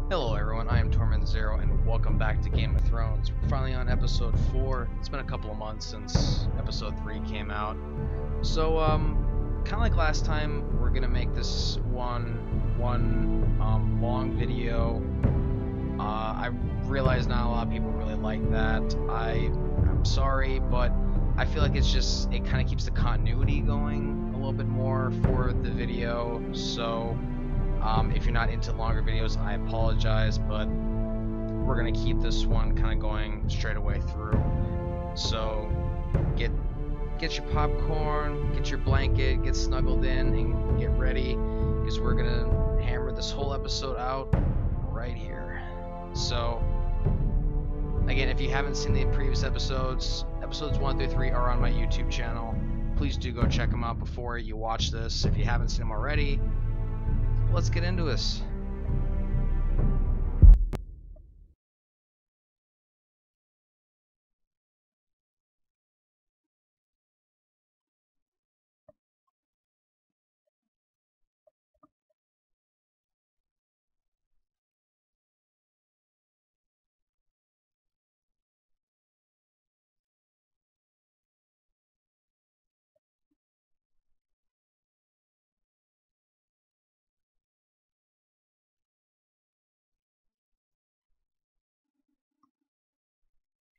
Hello everyone, I am Torment0 and welcome back to Game of Thrones. We're finally on episode 4. It's been a couple of months since episode 3 came out. So, kind of like last time, we're gonna make this one long video. I realize not a lot of people really like that. I'm sorry, but I feel like it kind of keeps the continuity going a little bit more for the video. So, if you're not into longer videos, I apologize, but we're gonna keep this one kind of going straight away through. So get your popcorn, get your blanket, get snuggled in, and get ready, because we're gonna hammer this whole episode out right here. So again, if you haven't seen the previous episodes 1 through 3 are on my YouTube channel. Please do go check them out before you watch this. If you haven't seen them already, let's get into this.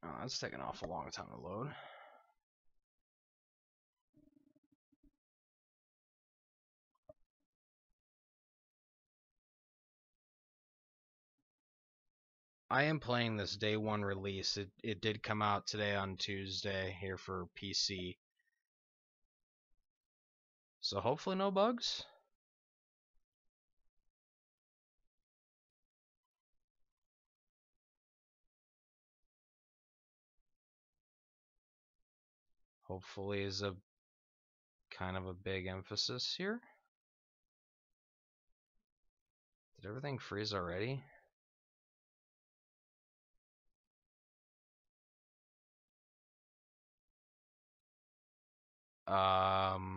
Oh, that's taking an awful long time to load. I am playing this day 1 release. It did come out today on Tuesday here for PC. So hopefully no bugs. Hopefully is a kind of a big emphasis here. Did everything freeze already? Uh-huh.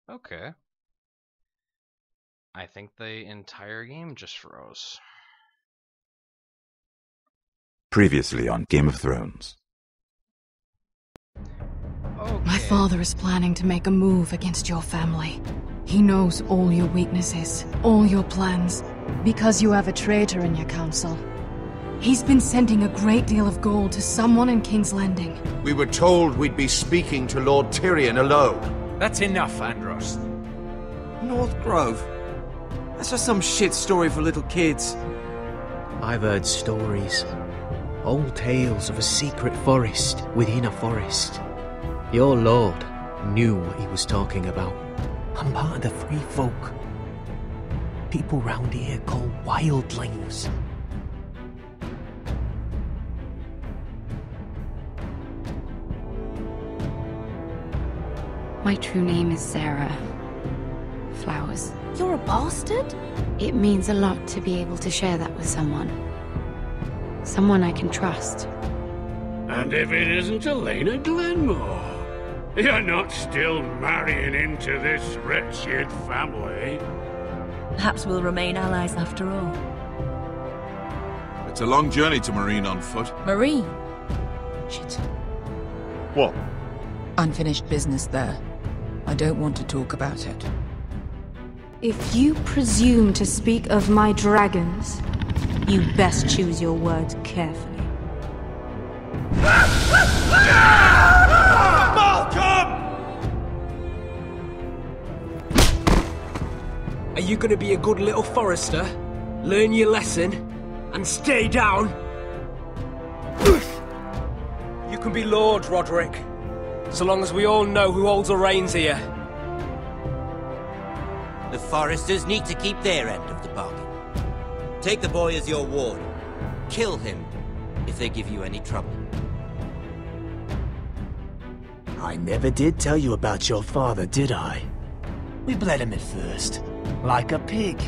Okay. I think the entire game just froze. Previously on Game of Thrones. Okay. My father is planning to make a move against your family. He knows all your weaknesses, all your plans, because you have a traitor in your council. He's been sending a great deal of gold to someone in King's Landing. We were told we'd be speaking to Lord Tyrion alone. That's enough, Andros. North Grove? That's just some shit story for little kids. I've heard stories. Old tales of a secret forest within a forest. Your lord knew what he was talking about. I'm part of the free folk. People round here call wildlings. My true name is Sarah Flowers. You're a bastard? It means a lot to be able to share that with someone. Someone I can trust. And if it isn't Elena Glenmore, you're not still marrying into this wretched family. Perhaps we'll remain allies after all. It's a long journey to Marine on foot. Marine? Shit. What? Unfinished business there. I don't want to talk about it. If you presume to speak of my dragons, you best choose your words carefully. Are you gonna be a good little forester? Learn your lesson? And stay down? You can be Lord, Roderick. So long as we all know who holds the reins here. The foresters need to keep their end of the bargain. Take the boy as your ward. Kill him if they give you any trouble. I never did tell you about your father, did I? We bled him at first, like a pig.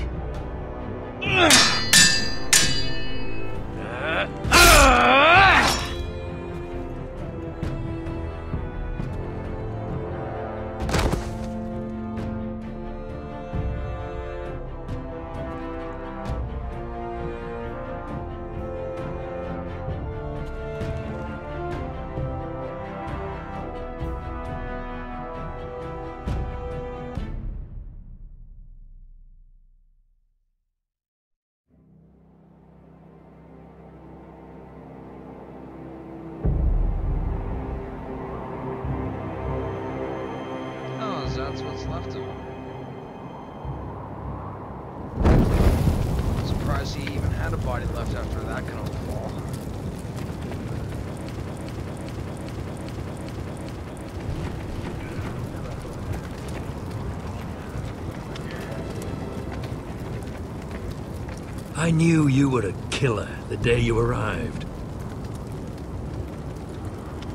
even had a body left after that kind of fall. I knew you were a killer the day you arrived.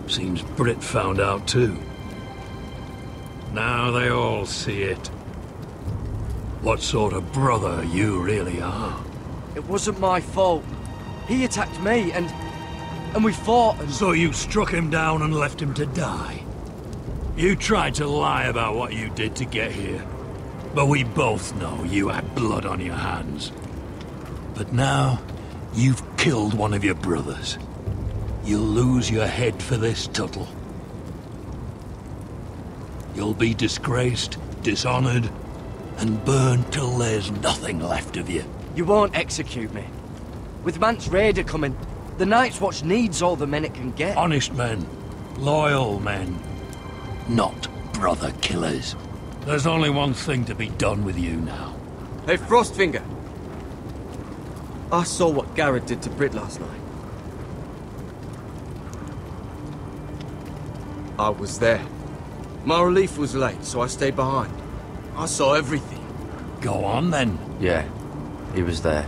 Seems Britt found out too. Now they all see it. What sort of brother you really are. It wasn't my fault. He attacked me and we fought and... So you struck him down and left him to die? You tried to lie about what you did to get here. But we both know you had blood on your hands. But now, you've killed one of your brothers. You'll lose your head for this, Tuttle. You'll be disgraced, dishonored, and burned till there's nothing left of you. You won't execute me. With Mance Raider coming, the Night's Watch needs all the men it can get. Honest men. Loyal men. Not brother killers. There's only one thing to be done with you now. Hey, Frostfinger. I saw what Garrett did to Britt last night. I was there. My relief was late, so I stayed behind. I saw everything. Go on, then. Yeah, he was there.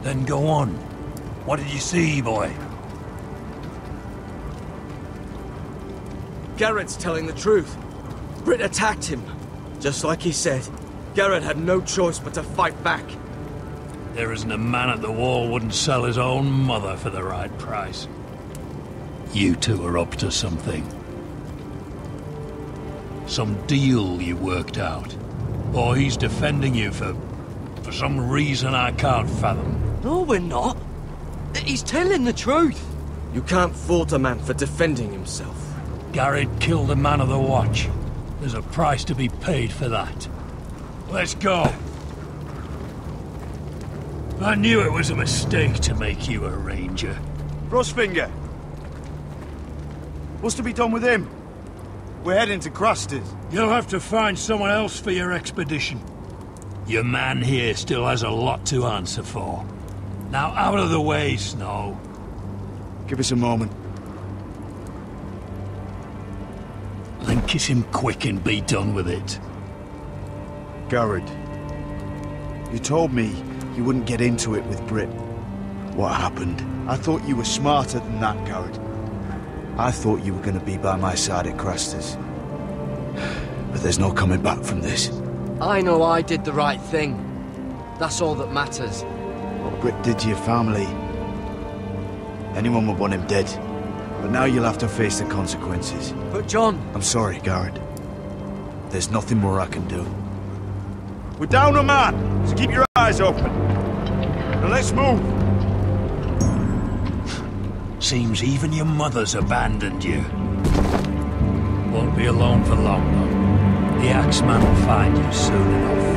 Then go on. What did you see, boy? Garrett's telling the truth. Britt attacked him. Just like he said. Garrett had no choice but to fight back. There isn't a man at the wall wouldn't sell his own mother for the right price. You two are up to something. Some deal you worked out. Or he's defending you for some reason I can't fathom. No, we're not. He's telling the truth. You can't fault a man for defending himself. Garrett killed a man of the Watch. There's a price to be paid for that. Let's go. I knew it was a mistake to make you a ranger. Frostfinger. What's to be done with him? We're heading to Cruster's. You'll have to find someone else for your expedition. Your man here still has a lot to answer for. Now out of the way, Snow. Give us a moment. Then kiss him quick and be done with it. Garrett, you told me you wouldn't get into it with Britt. What happened? I thought you were smarter than that, Garrett. I thought you were going to be by my side at Cruster's. But there's no coming back from this. I know I did the right thing. That's all that matters. What Britt did to your family, anyone would want him dead. But now you'll have to face the consequences. But John... I'm sorry, Garrett. There's nothing more I can do. We're down a man, so keep your eyes open. Now let's move. Seems even your mother's abandoned you. Won't be alone for long, though. The Axeman will find you soon enough.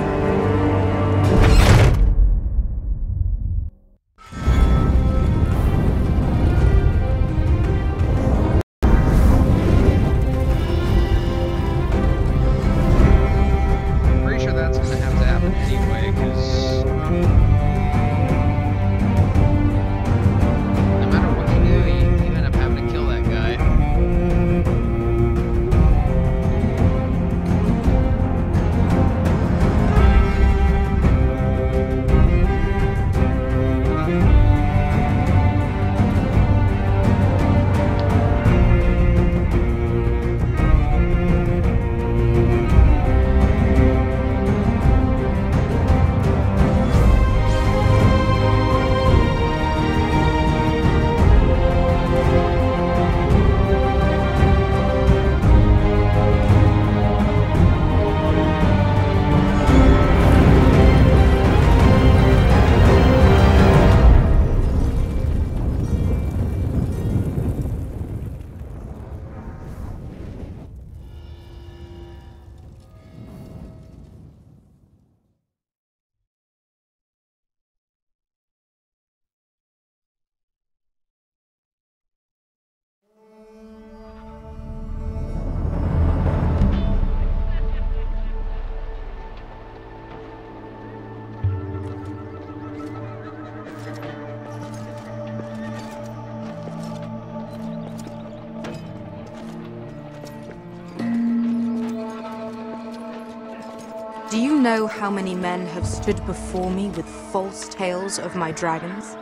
Do you know how many men have stood before me with false tales of my dragons?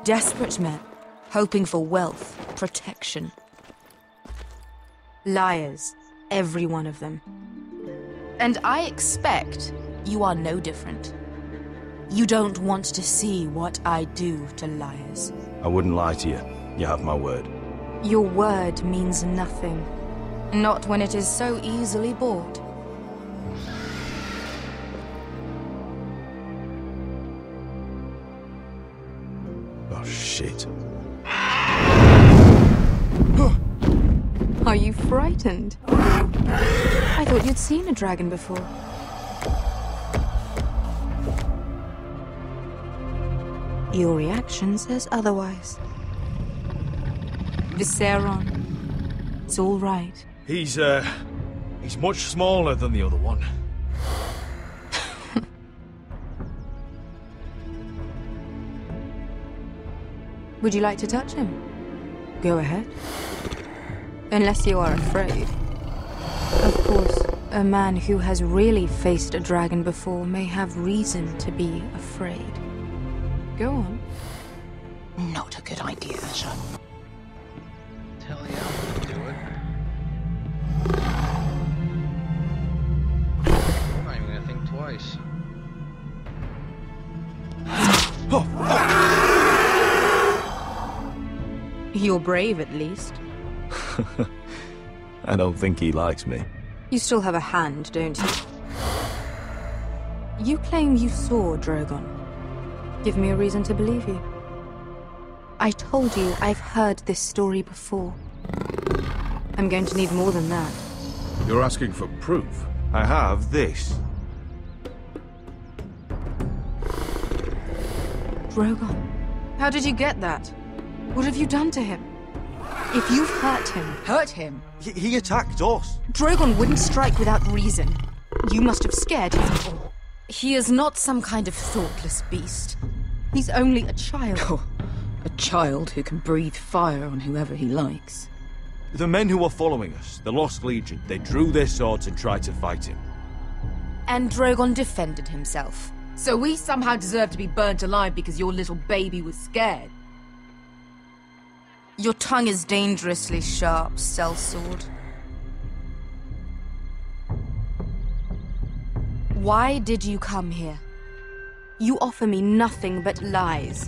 Desperate men, hoping for wealth, protection. Liars, every one of them. And I expect you are no different. You don't want to see what I do to liars. I wouldn't lie to you. You have my word. Your word means nothing. Not when it is so easily bought. Oh, shit. Are you frightened? I thought you'd seen a dragon before. Your reaction says otherwise. Visceron. It's all right. He's much smaller than the other one. Would you like to touch him? Go ahead. Unless you are afraid. Of course, a man who has really faced a dragon before may have reason to be afraid. Go on. Not a good idea, Asher. Tell you, I'm gonna do it. I'm not even gonna think twice. You're brave, at least. I don't think he likes me. You still have a hand, don't you? You claim you saw Drogon. Give me a reason to believe you. I told you I've heard this story before. I'm going to need more than that. You're asking for proof? I have this. Drogon, how did you get that? What have you done to him? If you've hurt him... Hurt him? He attacked us. Drogon wouldn't strike without reason. You must have scared him. He is not some kind of thoughtless beast. He's only a child. Oh, a child who can breathe fire on whoever he likes. The men who were following us, the Lost Legion, they drew their swords and tried to fight him. And Drogon defended himself. So we somehow deserve to be burnt alive because your little baby was scared? Your tongue is dangerously sharp, sellsword. Why did you come here? You offer me nothing but lies.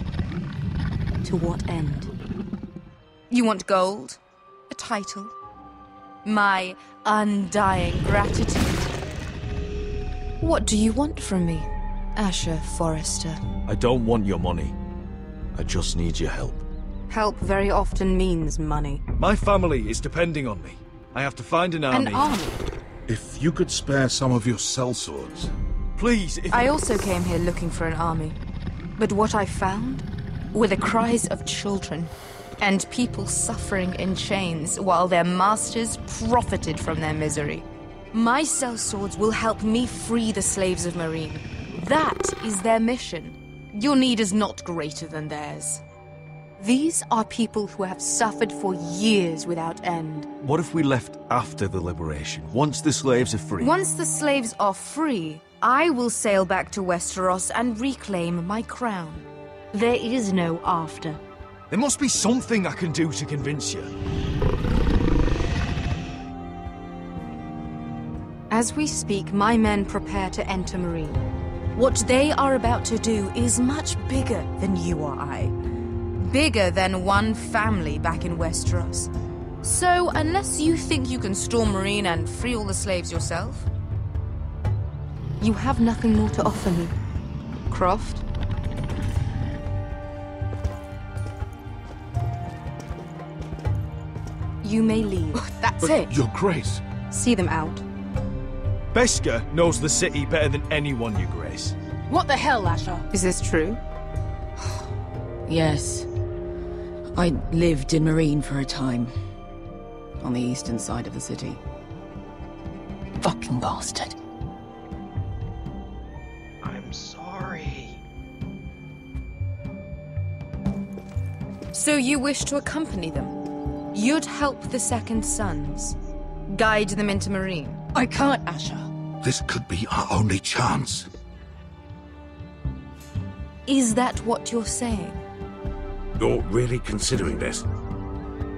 To what end? You want gold? A title? My undying gratitude? What do you want from me, Asher Forrester? I don't want your money. I just need your help. Help very often means money. My family is depending on me. I have to find an army. An army? If you could spare some of your sellswords. Please, I also came here looking for an army. But what I found were the cries of children and people suffering in chains while their masters profited from their misery. My sellswords will help me free the slaves of Meereen. That is their mission. Your need is not greater than theirs. These are people who have suffered for years without end. What if we left after the liberation, once the slaves are free? Once the slaves are free, I will sail back to Westeros and reclaim my crown. There is no after. There must be something I can do to convince you. As we speak, my men prepare to enter Meereen. What they are about to do is much bigger than you or I. Bigger than one family back in Westeros. So, unless you think you can storm Meereen and free all the slaves yourself, you have nothing more to offer me, Croft. You may leave. That's it. Your Grace. See them out. Beskha knows the city better than anyone, Your Grace. What the hell, Asher? Is this true? Yes. I lived in Meereen for a time. On the eastern side of the city. Fucking bastard. I'm sorry. So you wish to accompany them? You'd help the Second Sons? Guide them into Meereen? I can't, Asher. This could be our only chance. Is that what you're saying? You're really considering this?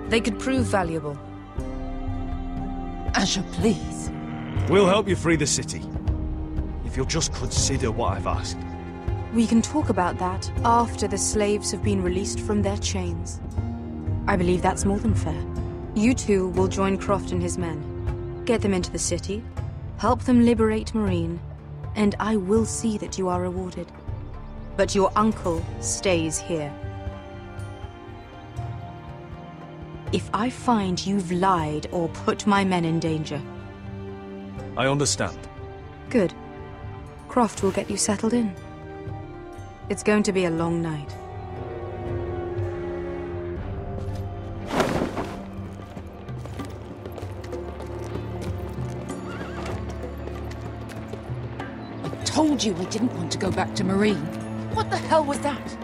They could prove valuable. Asher, please. We'll help you free the city. If you'll just consider what I've asked. We can talk about that after the slaves have been released from their chains. I believe that's more than fair. You two will join Croft and his men. Get them into the city, help them liberate Marine, and I will see that you are rewarded. But your uncle stays here. If I find you've lied or put my men in danger... I understand. Good. Croft will get you settled in. It's going to be a long night. I told you I didn't want to go back to Marine. What the hell was that?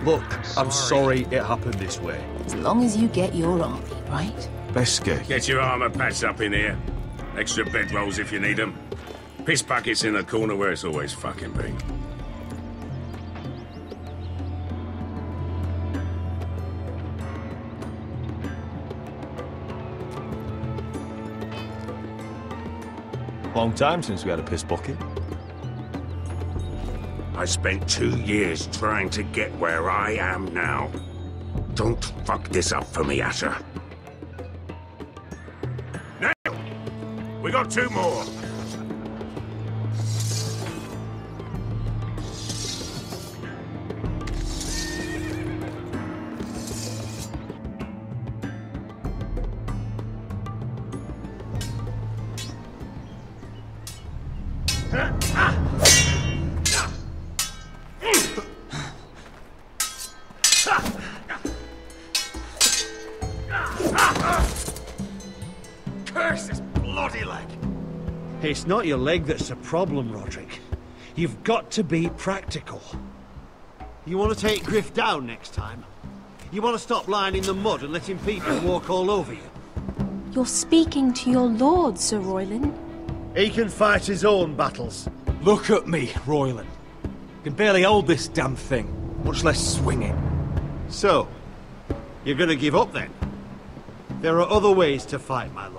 Look, I'm sorry it happened this way. As long as you get your army, right? Beske. Get your armor patched up in here. Extra bedrolls if you need them. Piss buckets in the corner where it's always fucking been. Long time since we had a piss bucket. I spent 2 years trying to get where I am now. Don't fuck this up for me, Asher. Now! We got 2 more! Curse this bloody leg! It's not your leg that's the problem, Roderick. You've got to be practical. You want to take Griff down next time? You want to stop lying in the mud and letting people walk all over you? You're speaking to your lord, Sir Royland. He can fight his own battles. Look at me, Royland. Can barely hold this damn thing, much less swing it. So, you're gonna give up then? There are other ways to fight, my lord.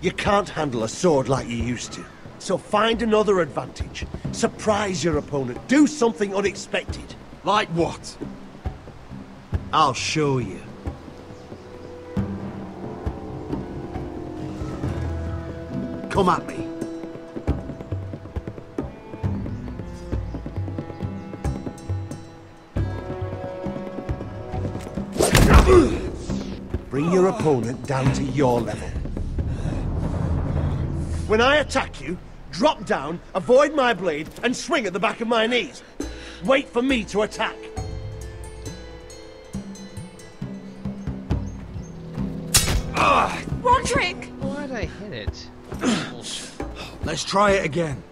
You can't handle a sword like you used to. So find another advantage. Surprise your opponent. Do something unexpected. Like what? I'll show you. Come at me. Bring your opponent down to your level. When I attack you, drop down, avoid my blade, and swing at the back of my knees. Wait for me to attack. Roderick! Why'd I hit it? Let's try it again.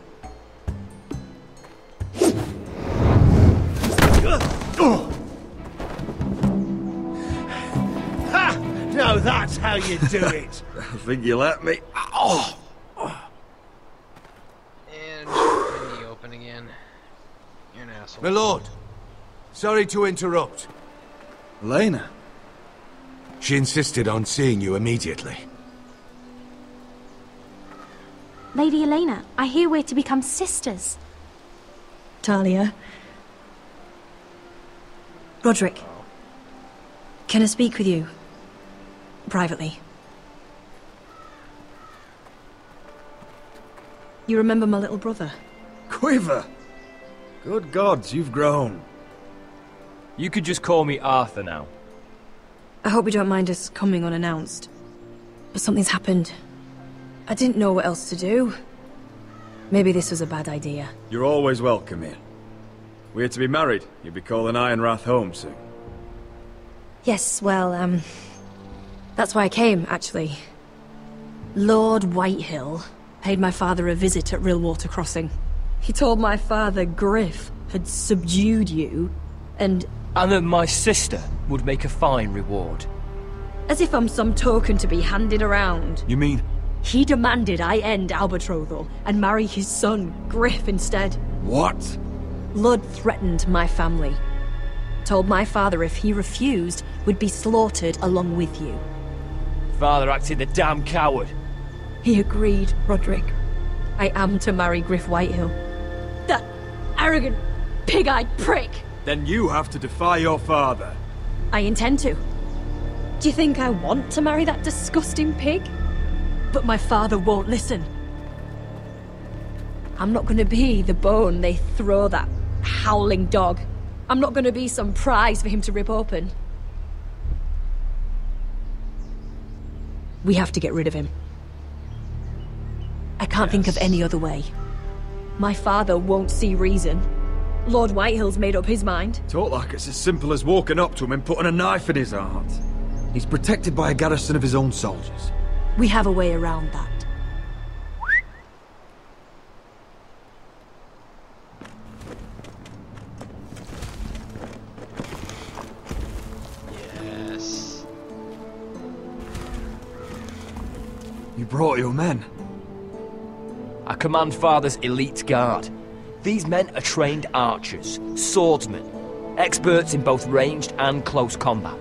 Ha! Now that's how you do it. I think you let me. Oh! And in the open again. You're an asshole. My lord, sorry to interrupt. Elena? She insisted on seeing you immediately. Lady Elena, I hear we're to become sisters. Talia. Roderick. Can I speak with you? Privately. You remember my little brother? Quiver! Good gods, you've grown. You could just call me Arthur now. I hope you don't mind us coming unannounced. But something's happened. I didn't know what else to do. Maybe this was a bad idea. You're always welcome here. We're to be married. You'll be calling Ironrath home soon. Yes, well, that's why I came, actually. Lord Whitehill paid my father a visit at Rillwater Crossing. He told my father Griff had subdued you, and that my sister would make a fine reward. as if I'm some token to be handed around. You mean He demanded I end our betrothal and marry his son, Griff, instead. What? Lud threatened my family. Told my father if he refused, we'd be slaughtered along with you. Father acted the damn coward. He agreed, Roderick. I am to marry Griff Whitehill. That arrogant, pig-eyed prick! Then you have to defy your father. I intend to. Do you think I want to marry that disgusting pig? But my father won't listen. I'm not gonna be the bone they throw that howling dog. I'm not gonna be some prize for him to rip open. We have to get rid of him. I can't think of any other way. My father won't see reason. Lord Whitehill's made up his mind. Talk like it's as simple as walking up to him and putting a knife in his heart. He's protected by a garrison of his own soldiers. We have a way around that. Yes. You brought your men. I command Father's elite guard. These men are trained archers, swordsmen, experts in both ranged and close combat.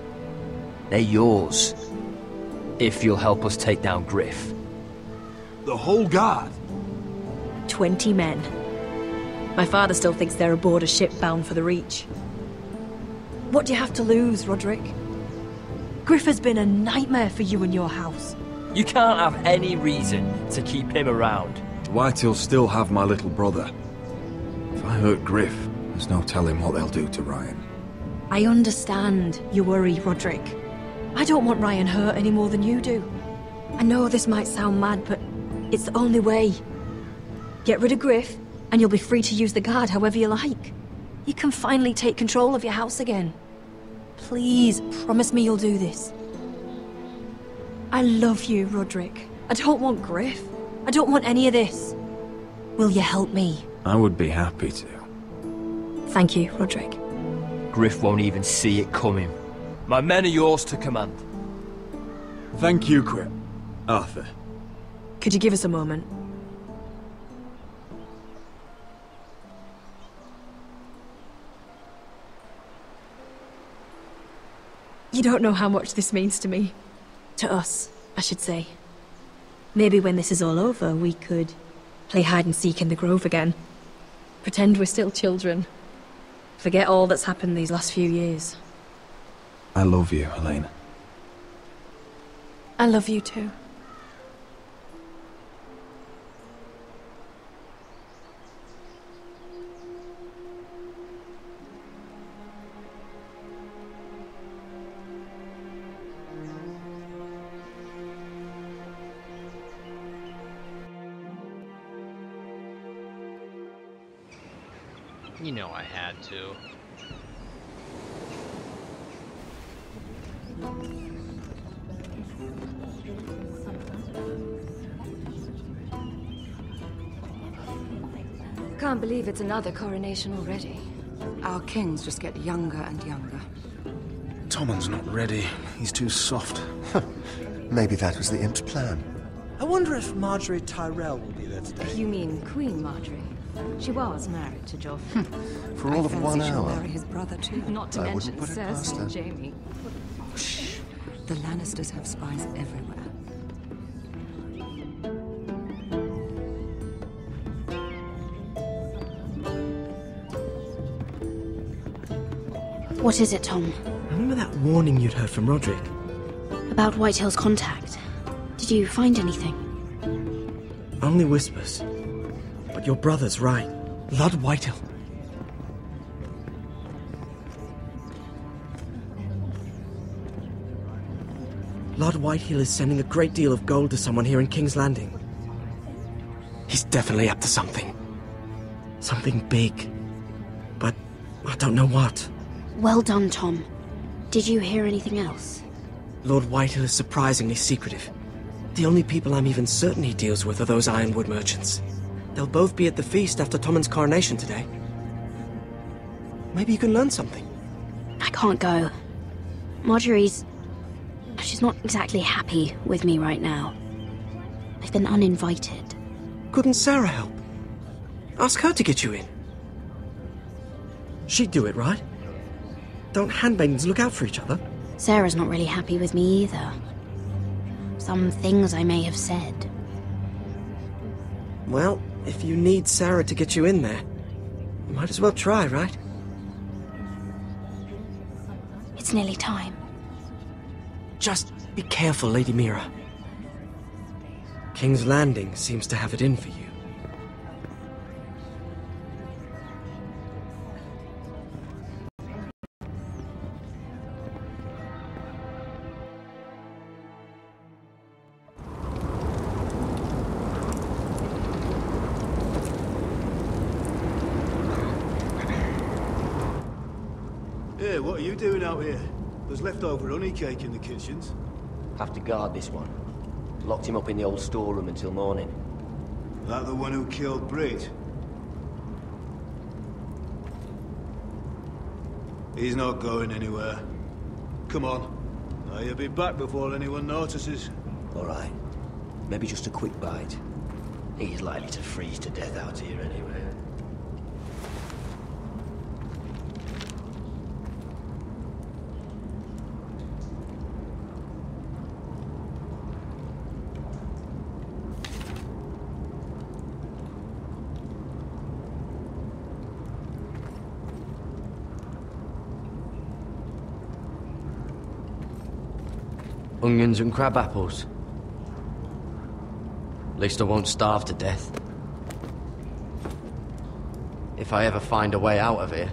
They're yours, if you'll help us take down Griff. The whole guard? 20 men. My father still thinks they're aboard a ship bound for the Reach. What do you have to lose, Roderick? Griff has been a nightmare for you and your house. You can't have any reason to keep him around. Whitehill'll still have my little brother. If I hurt Griff, there's no telling what they'll do to Ryan. I understand your worry, Roderick. I don't want Ryan hurt any more than you do. I know this might sound mad, but it's the only way. Get rid of Griff, and you'll be free to use the guard however you like. You can finally take control of your house again. Please, promise me you'll do this. I love you, Roderick. I don't want Griff. I don't want any of this. Will you help me? I would be happy to. Thank you, Roderick. Griff won't even see it coming. My men are yours to command. Thank you, Arthur. Could you give us a moment? You don't know how much this means to me. To us, I should say. Maybe when this is all over, we could play hide and seek in the grove again. Pretend we're still children. Forget all that's happened these last few years. I love you, Elena. I love you too. You know I had to. Can't believe it's another coronation already. Our kings just get younger and younger. Tommen's not ready. He's too soft. Maybe that was the imp's plan. I wonder if Marjorie Tyrell will be there today. You mean Queen Marjorie? She was married to Joffrey. For all of 1 she'll hour. marry his brother too. Not to I mention wouldn't put it past Cersei her. and Jaime. Shh. The Lannisters have spies everywhere. What is it, Tom? Remember that warning you'd heard from Roderick? About Whitehill's contact. Did you find anything? Only whispers. But your brother's right. Lord Whitehill. Lord Whitehill is sending a great deal of gold to someone here in King's Landing. He's definitely up to something. Something big. But I don't know what. Well done, Tom. Did you hear anything else? Lord Whitehill is surprisingly secretive. The only people I'm even certain he deals with are those ironwood merchants. They'll both be at the feast after Tommen's coronation today. Maybe you can learn something. I can't go. Marjorie's... she's not exactly happy with me right now. I've been uninvited. Couldn't Sarah help? Ask her to get you in. She'd do it, right? Don't handmaidens look out for each other? Sarah's not really happy with me either. Some things I may have said. Well, if you need Sarah to get you in there, you might as well try, right? It's nearly time. Just be careful, Lady Mira. King's Landing seems to have it in for you. Hey, what are you doing out here? There's leftover honey cake in the kitchens. Have to guard this one. Locked him up in the old storeroom until morning. That the one who killed Brit? He's not going anywhere. Come on. You'll be back before anyone notices. All right. Maybe just a quick bite. He's likely to freeze to death out here anyway. Onions and crab apples. At least I won't starve to death. If I ever find a way out of here.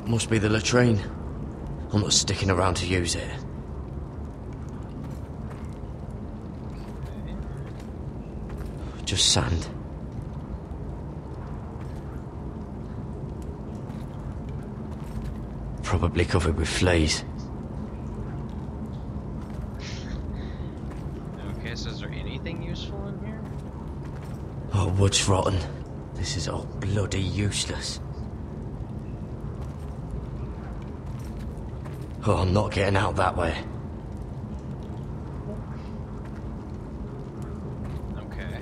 Must be the latrine. I'm not sticking around to use it. Just sand. Probably covered with fleas. Okay, so is there anything useful in here? Oh, wood's rotten. This is all bloody useless. Oh, I'm not getting out that way. Okay.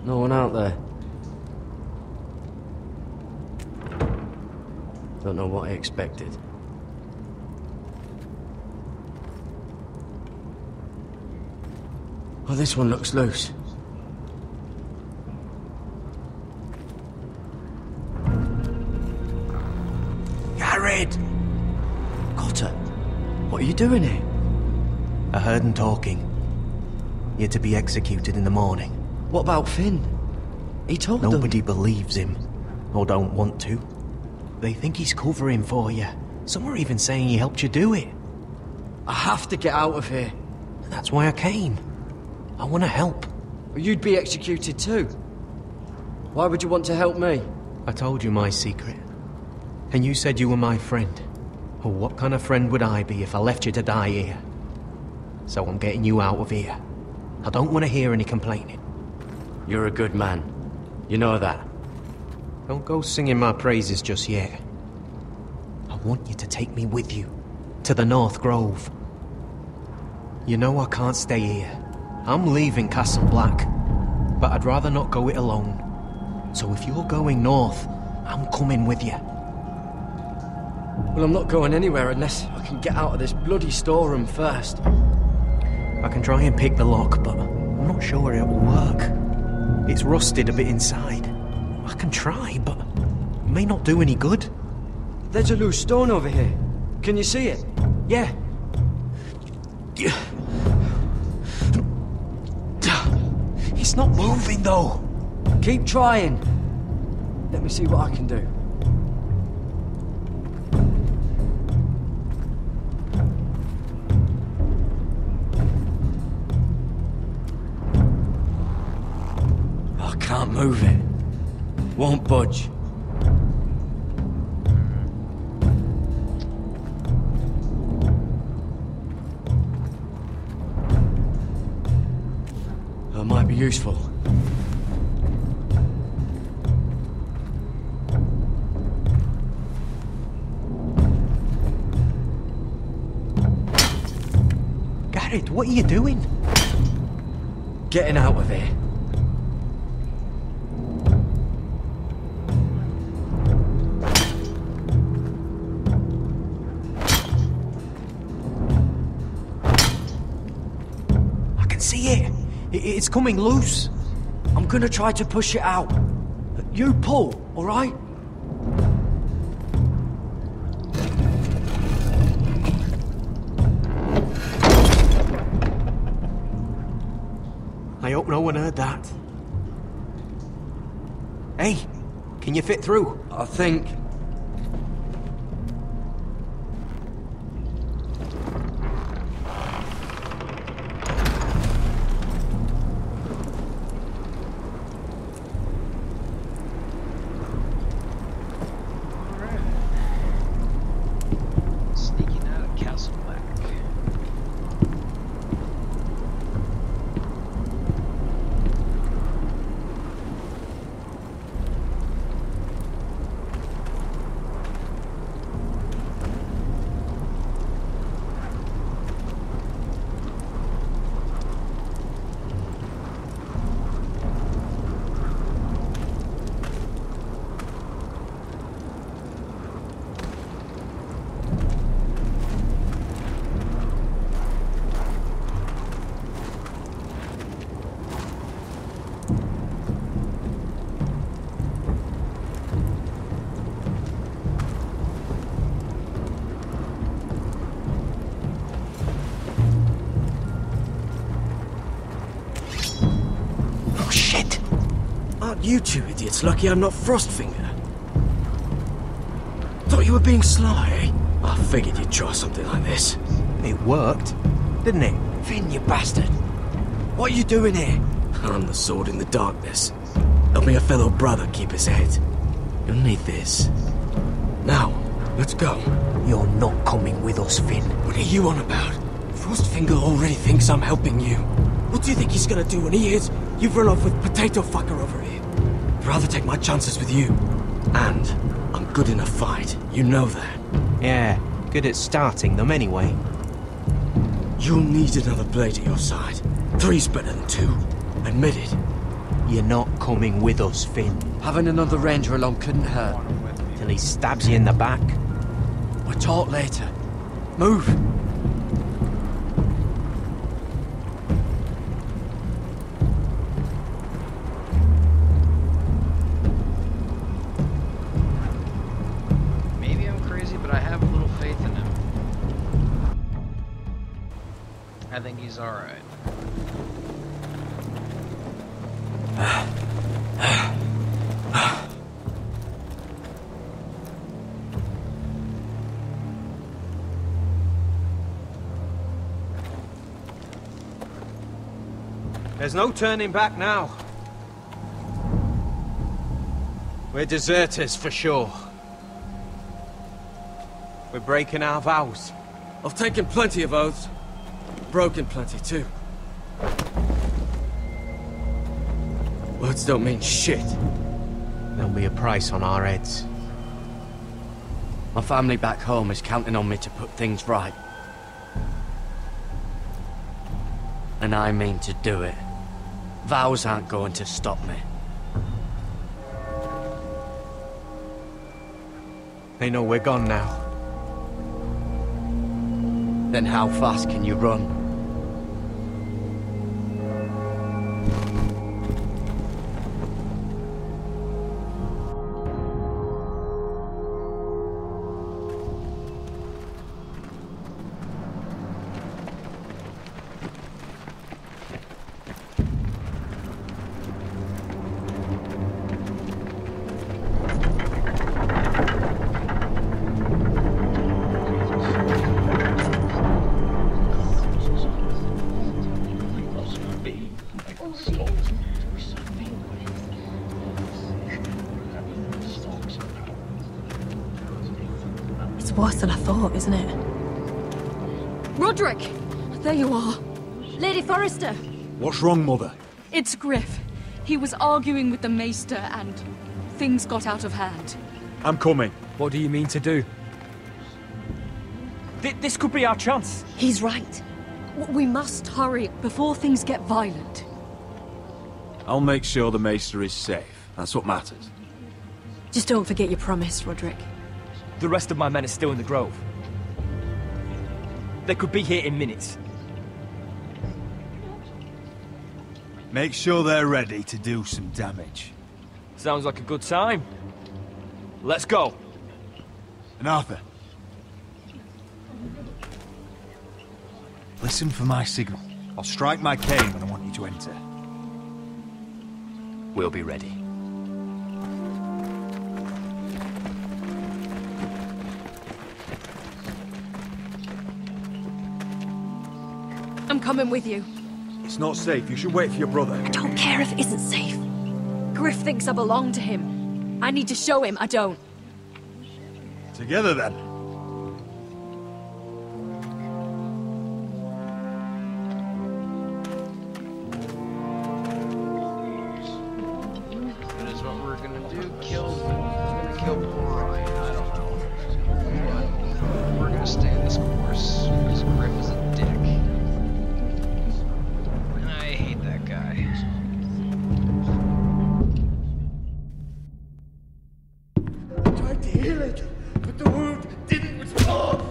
No one out there. Don't know what I expected. Oh, this one looks loose. Jared! Cotter, what are you doing here? I heard him talking. You're to be executed in the morning. What about Finn? He told them. Nobody believes him, or don't want to. They think he's covering for you. Some are even saying he helped you do it. I have to get out of here. That's why I came. I want to help. You'd be executed too. Why would you want to help me? I told you my secret. And you said you were my friend. Well, what kind of friend would I be if I left you to die here? So I'm getting you out of here. I don't want to hear any complaining. You're a good man. You know that. Don't go singing my praises just yet. I want you to take me with you. To the North Grove. You know I can't stay here. I'm leaving Castle Black. But I'd rather not go it alone. So if you're going north, I'm coming with you. Well, I'm not going anywhere unless I can get out of this bloody storeroom first. I can try and pick the lock, but I'm not sure it will work. It's rusted a bit inside. I can try, but it may not do any good. There's a loose stone over here. Can you see it? Yeah. It's not moving, though. Keep trying. Let me see what I can do. I can't move it. Won't budge. That might be useful. Garrett, what are you doing? Getting out of here. I can see it. It's coming loose. I'm gonna try to push it out. You pull, all right? I hope no one heard that. Hey, can you fit through? I think... Sneaking out of Castle Black. Oh, shit! Aren't you two idiots lucky I'm not Frostfinger? Thought you were being sly, eh? I figured you'd try something like this. It worked, didn't it? Finn, you bastard! What are you doing here? I'm the sword in the darkness. Helping a fellow brother keep his head. You'll need this. Now, let's go. You're not coming with us, Finn. What are you on about? Frostfinger already thinks I'm helping you. What do you think he's gonna do when he hears you've run off with Potato Fucker over here? I'd rather take my chances with you. And I'm good in a fight. You know that. Yeah, good at starting them anyway. You'll need another blade at your side. 3's better than 2. Admit it. You're not coming with us, Finn. Having another ranger along couldn't hurt. Till he stabs you in the back. We'll talk later. Move! Maybe I'm crazy, but I have a little faith in him. I think he's alright. There's no turning back now. We're deserters for sure. We're breaking our vows. I've taken plenty of oaths. Broken plenty too. Words don't mean shit. There'll be a price on our heads. My family back home is counting on me to put things right. And I mean to do it. Vows aren't going to stop me. They know we're gone now. Then how fast can you run? It's worse than I thought, isn't it? Roderick! There you are. Lady Forrester! What's wrong, Mother? It's Griff. He was arguing with the Maester and things got out of hand. I'm coming. What do you mean to do? This could be our chance. He's right. We must hurry before things get violent. I'll make sure the Maester is safe. That's what matters. Just don't forget your promise, Roderick. The rest of my men are still in the grove. They could be here in minutes. Make sure they're ready to do some damage. Sounds like a good time. Let's go. And Arthur, listen for my signal. I'll strike my cane when I want you to enter. We'll be ready. I'm coming with you. It's not safe. You should wait for your brother. I don't care if it isn't safe. Griff thinks I belong to him. I need to show him I don't. Together, then. That is what we're gonna do. Kill Brian. I don't know. But we're gonna stay this course. Because Griff is a dick. And I hate that guy. Tried to heal it, but the wound didn't respond.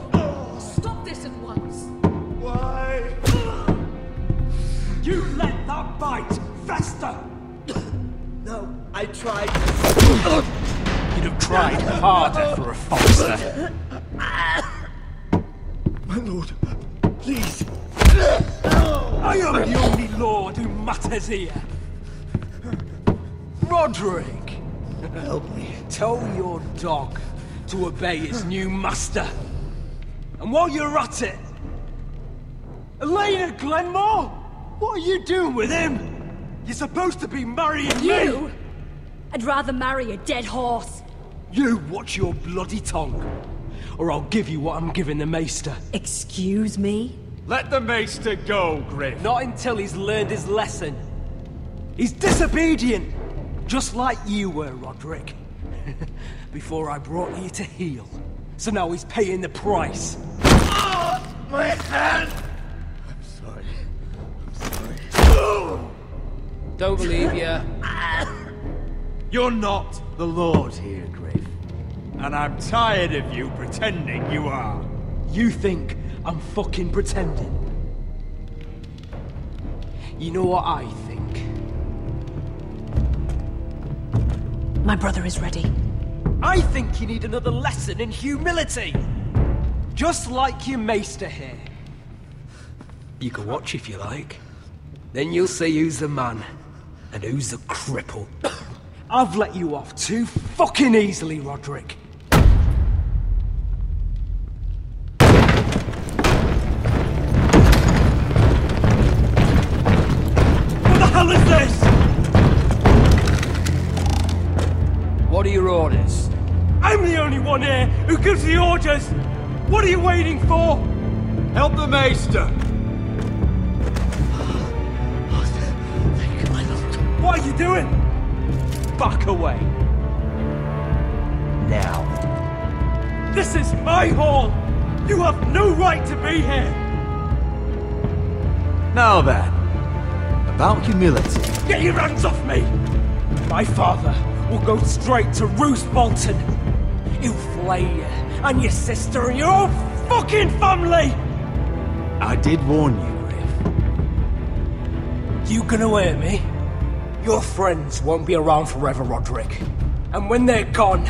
Stop this at once. Why? You let that bite fester! No, I tried. You'd have tried harder for a foster. My lord, please. I am the only lord who matters here. Roderick! Help me. Tell your dog to obey his new master. And while you're at it, Elena Glenmore? What are you doing with him? You're supposed to be marrying You? me! I'd rather marry a dead horse. You watch your bloody tongue, or I'll give you what I'm giving the Maester. Excuse me? Let the Maester go, Griff. Not until he's learned his lesson. He's disobedient, just like you were, Roderick. Before I brought you to heel. So now he's paying the price. My hand! I'm sorry. Don't believe you. You're not the Lord here, Griff. And I'm tired of you pretending you are. You think I'm fucking pretending? You know what I think? My brother is ready. I think you need another lesson in humility. Just like your Maester here. You can watch if you like. Then you'll see who's the man and who's the cripple. I've let you off too fucking easily, Roderick. What the hell is this? What are your orders? I'm the only one here who gives the orders. What are you waiting for? Help the Maester. What are you doing? Back away. Now. This is my hall. You have no right to be here. Now then, about humility. Get your hands off me. My father will go straight to Roose Bolton. He'll flay you and your sister and your whole fucking family. I did warn you, Griff. You gonna hear me? Your friends won't be around forever, Roderick. And when they're gone,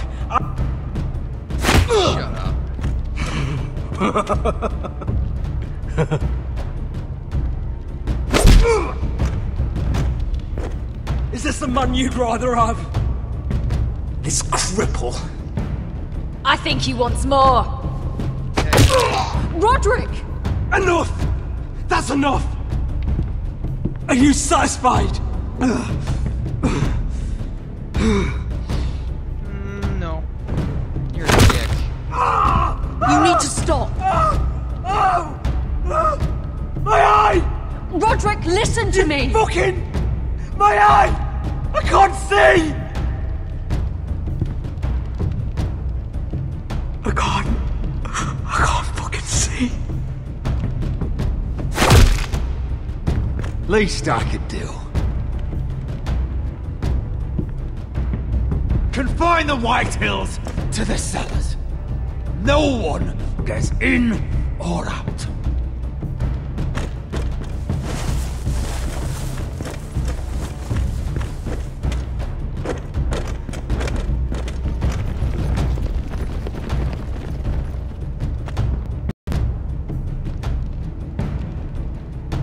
Shut up. Is this the man you'd rather have? This cripple. I think he wants more. Roderick! Enough! That's enough! Are you satisfied? No. You're a dick. You need to stop. My eye! Roderick, listen to me! Fucking... My eye! I can't see! I can't fucking see. Least I could do. Confine the White Hills to the cellars. No one gets in or out.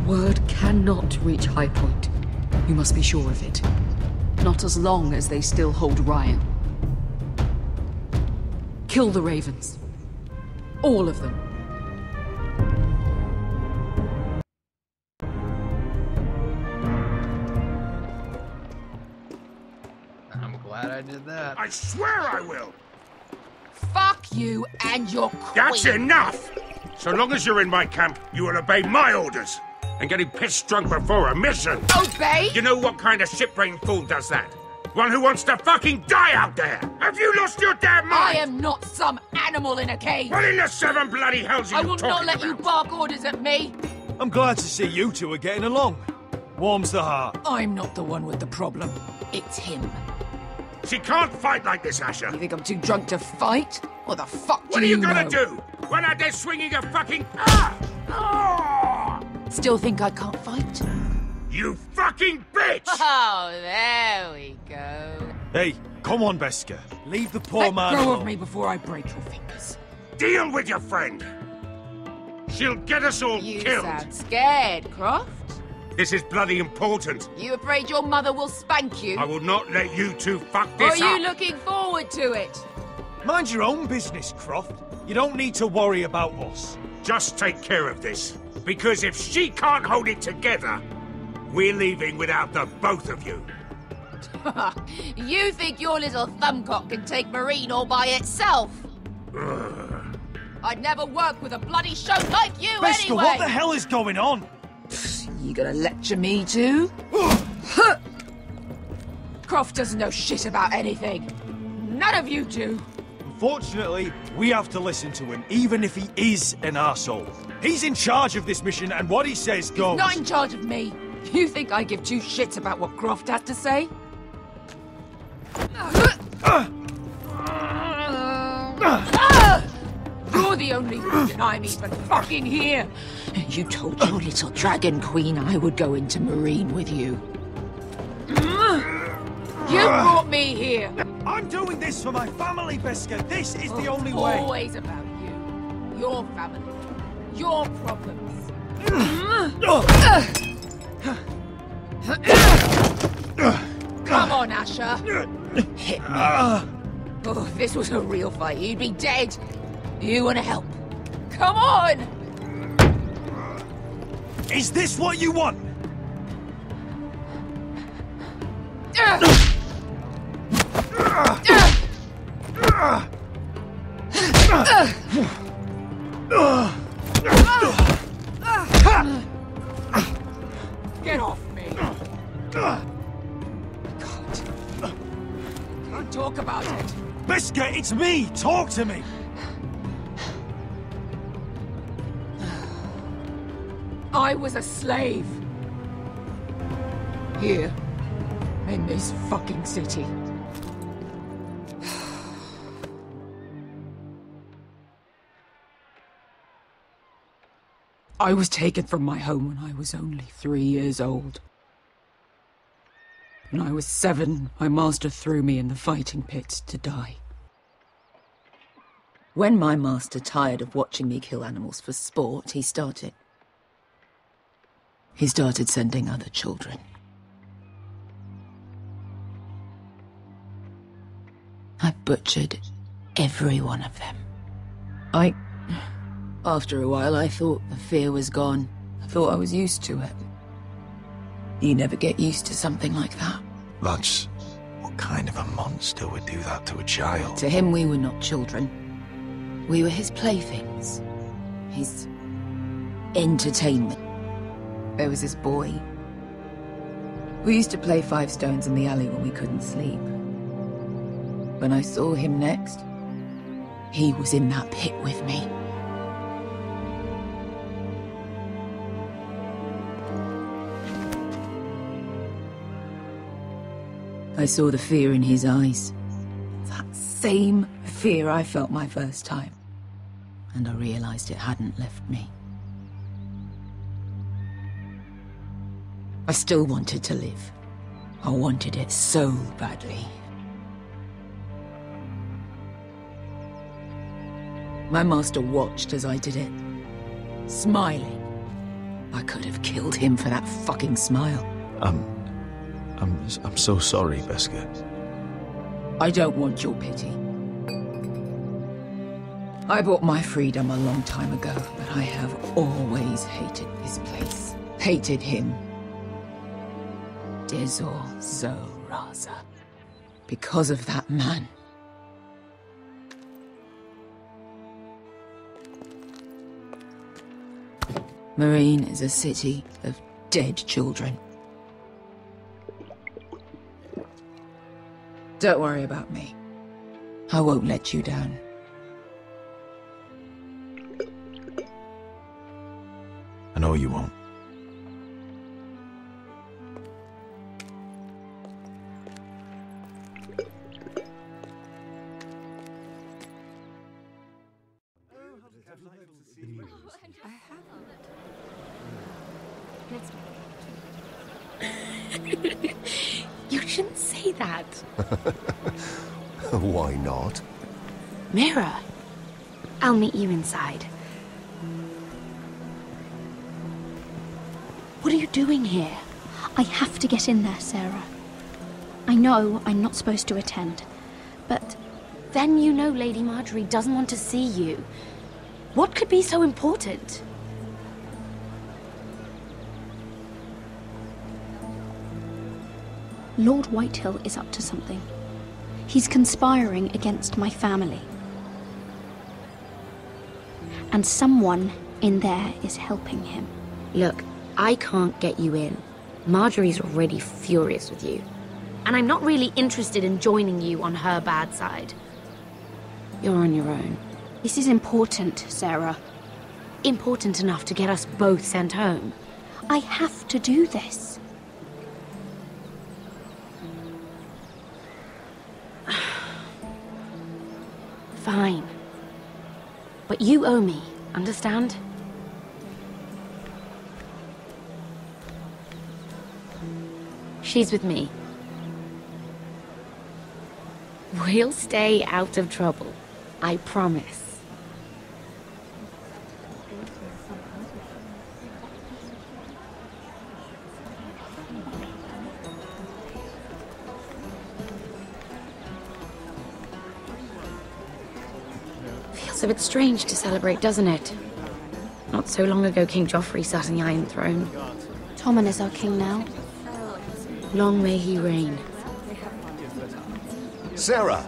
Word cannot reach High Point. You must be sure of it. Not as long as they still hold Ryan. Kill the Ravens. All of them. I'm glad I did that. I swear I will! Fuck you and your queen. That's enough! So long as you're in my camp, you will obey my orders. And getting pissed drunk before a mission. Obey? You know what kind of shit-brained fool does that? One who wants to fucking die out there! Have you lost your damn mind? I am not some animal in a cage. What in the seven bloody hells are I you will talking not let about? you bark orders at me. I'm glad to see you two are getting along. Warms the heart. I'm not the one with the problem. It's him. She can't fight like this, Asher. You think I'm too drunk to fight? What the fuck What do are you know? gonna do? Run out there swinging a fucking... Still think I can't fight? You fucking bitch! Oh, there we go. Hey, come on, Beskar. Leave the poor Let man go alone. of me before I break your fingers. Deal with your friend. She'll get us all You killed. sound scared, Croft. This is bloody important. You afraid your mother will spank you? I will not let you two fuck Or this are you up. looking forward to it? Mind your own business, Croft. You don't need to worry about us. Just take care of this. Because if she can't hold it together, we're leaving without the both of you. You think your little thumbcock can take Marine all by itself? I'd never work with a bloody show like you Beskar, anyway! what the hell is going on? You gonna lecture me too? Croft doesn't know shit about anything. None of you do. Unfortunately, we have to listen to him, even if he is an arsehole. He's in charge of this mission, and what he says goes. Not in charge of me. You think I give two shits about what Croft had to say? You're the only reason I'm even fucking here. You told your little dragon queen I would go into Marine with you. You brought me here. I'm doing this for my family, Beskar. This is the only way. Always about you. Your family. Your problems. Come on, Asher. Hit me. Oh, if this was a real fight, you'd be dead. You want to help? Come on! Is this what you want? Get off me! God. Can't talk about it. Beskar, it's me! Talk to me! I was a slave. Here. In this fucking city. I was taken from my home when I was only 3 years old. When I was 7, my master threw me in the fighting pits to die. When my master tired of watching me kill animals for sport, he started sending other children. I butchered every one of them. After a while, I thought the fear was gone. I thought I was used to it. You never get used to something like that. That's... what kind of a monster would do that to a child? To him, we were not children. We were his playthings. His entertainment. There was this boy. We used to play 5 stones in the alley when we couldn't sleep. When I saw him next, he was in that pit with me. I saw the fear in his eyes. That same fear I felt my first time. And I realized it hadn't left me. I still wanted to live. I wanted it so badly. My master watched as I did it, smiling. I could have killed him for that fucking smile. I'm so sorry, Beskha. I don't want your pity. I bought my freedom a long time ago, but I have always hated this place. Hated him. Dezor Zoraza. Because of that man. Marine is a city of dead children. Don't worry about me. I won't let you down. I know you won't. You shouldn't say that. Why not? Mira, I'll meet you inside. What are you doing here? I have to get in there, Sarah. I know I'm not supposed to attend, but... Then you know Lady Marjorie doesn't want to see you. What could be so important? Lord Whitehill is up to something. He's conspiring against my family. And someone in there is helping him. Look, I can't get you in. Marjorie's already furious with you. And I'm not really interested in joining you on her bad side. You're on your own. This is important, Sarah. Important enough to get us both sent home. I have to do this. Fine. But you owe me, understand? She's with me. We'll stay out of trouble. I promise. Feels a bit strange to celebrate, doesn't it? Not so long ago, King Joffrey sat on the Iron Throne. Tommen is our king now. Long may he reign. Sarah!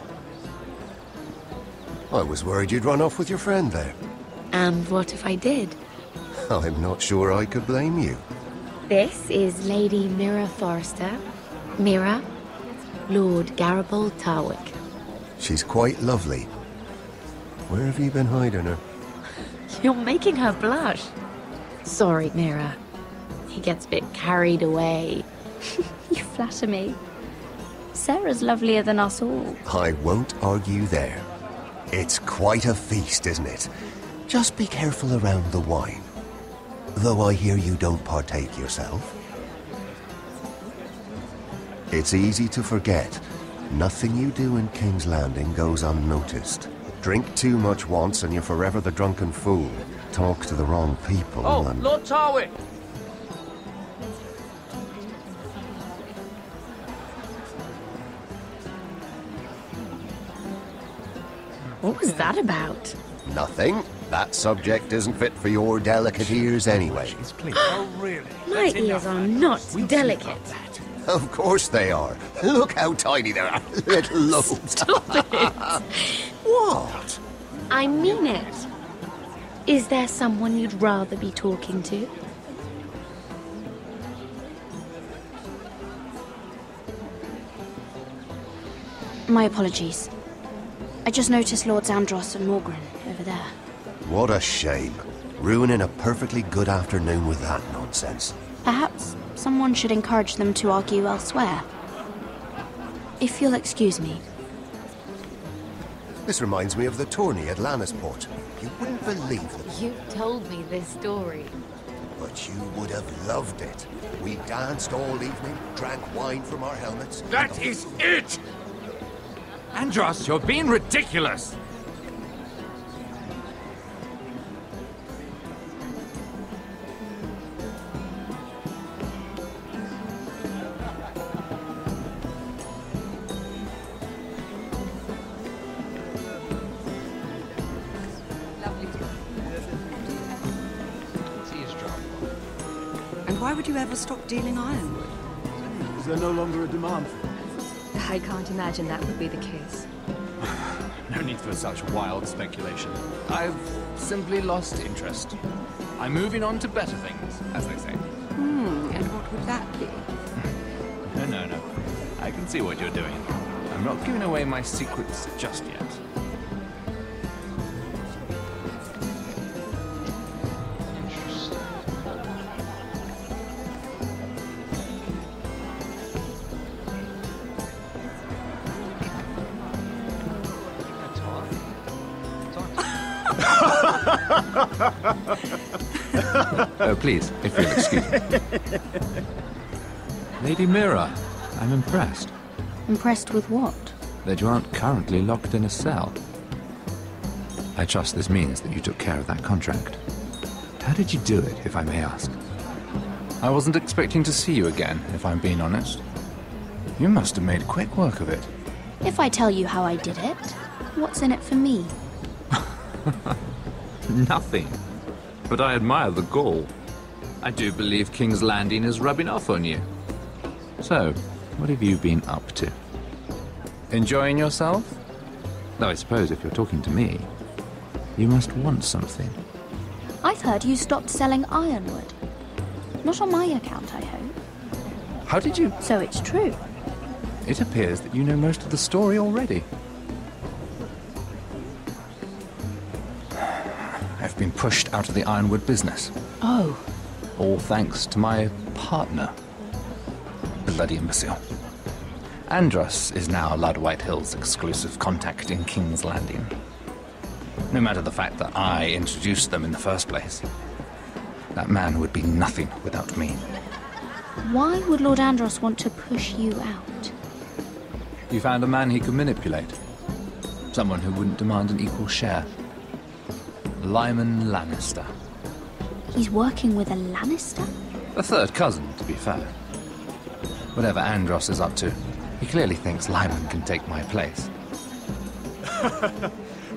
I was worried you'd run off with your friend there. And what if I did? I'm not sure I could blame you. This is Lady Mira Forrester. Mira, Lord Garibald Tarwick. She's quite lovely. Where have you been hiding her? You're making her blush. Sorry, Mira. He gets a bit carried away. You flatter me. Sarah's lovelier than us all. I won't argue there. It's quite a feast, isn't it? Just be careful around the wine. Though I hear you don't partake yourself. It's easy to forget. Nothing you do in King's Landing goes unnoticed. Drink too much once and you're forever the drunken fool. Talk to the wrong people and... Lord Tarwick! What was that about? Nothing. That subject isn't fit for your delicate ears anyway. Oh, really? My ears are not delicate. Of course they are. Look how tiny they are. Little lobes. Stop it. What? I mean it. Is there someone you'd rather be talking to? My apologies. I just noticed Lords Andros and Morgren over there. What a shame. Ruining a perfectly good afternoon with that nonsense. Perhaps someone should encourage them to argue elsewhere. If you'll excuse me. This reminds me of the tourney at Lannisport. You wouldn't believe it. You told me this story. But you would have loved it. We danced all evening, drank wine from our helmets. That is it! Andros, you're being ridiculous! And why would you ever stop dealing ironwood? Is there no longer a demand for it? I can't imagine that would be the case. No need for such wild speculation. I've simply lost interest. I'm moving on to better things, as they say. And what would that be? No. I can see what you're doing. I'm not giving away my secrets just yet. Oh, please, if you'll excuse me. Lady Mira, I'm impressed. Impressed with what? That you aren't currently locked in a cell. I trust this means that you took care of that contract. How did you do it, if I may ask? I wasn't expecting to see you again, if I'm being honest. You must have made quick work of it. If I tell you how I did it, what's in it for me? Nothing. But I admire the gall. I do believe King's Landing is rubbing off on you. So, what have you been up to? Enjoying yourself? Though I suppose if you're talking to me, you must want something. I've heard you stopped selling ironwood. Not on my account, I hope. How did you... So it's true. It appears that you know most of the story already. I've been pushed out of the ironwood business. Oh. All thanks to my partner. Bloody imbecile. Andros is now Lord Whitehill's exclusive contact in King's Landing. No matter the fact that I introduced them in the first place. That man would be nothing without me. Why would Lord Andros want to push you out? You found a man he could manipulate. Someone who wouldn't demand an equal share. Lyman Lannister. He's working with a Lannister? A third cousin, to be fair. Whatever Andros is up to, he clearly thinks Lyman can take my place.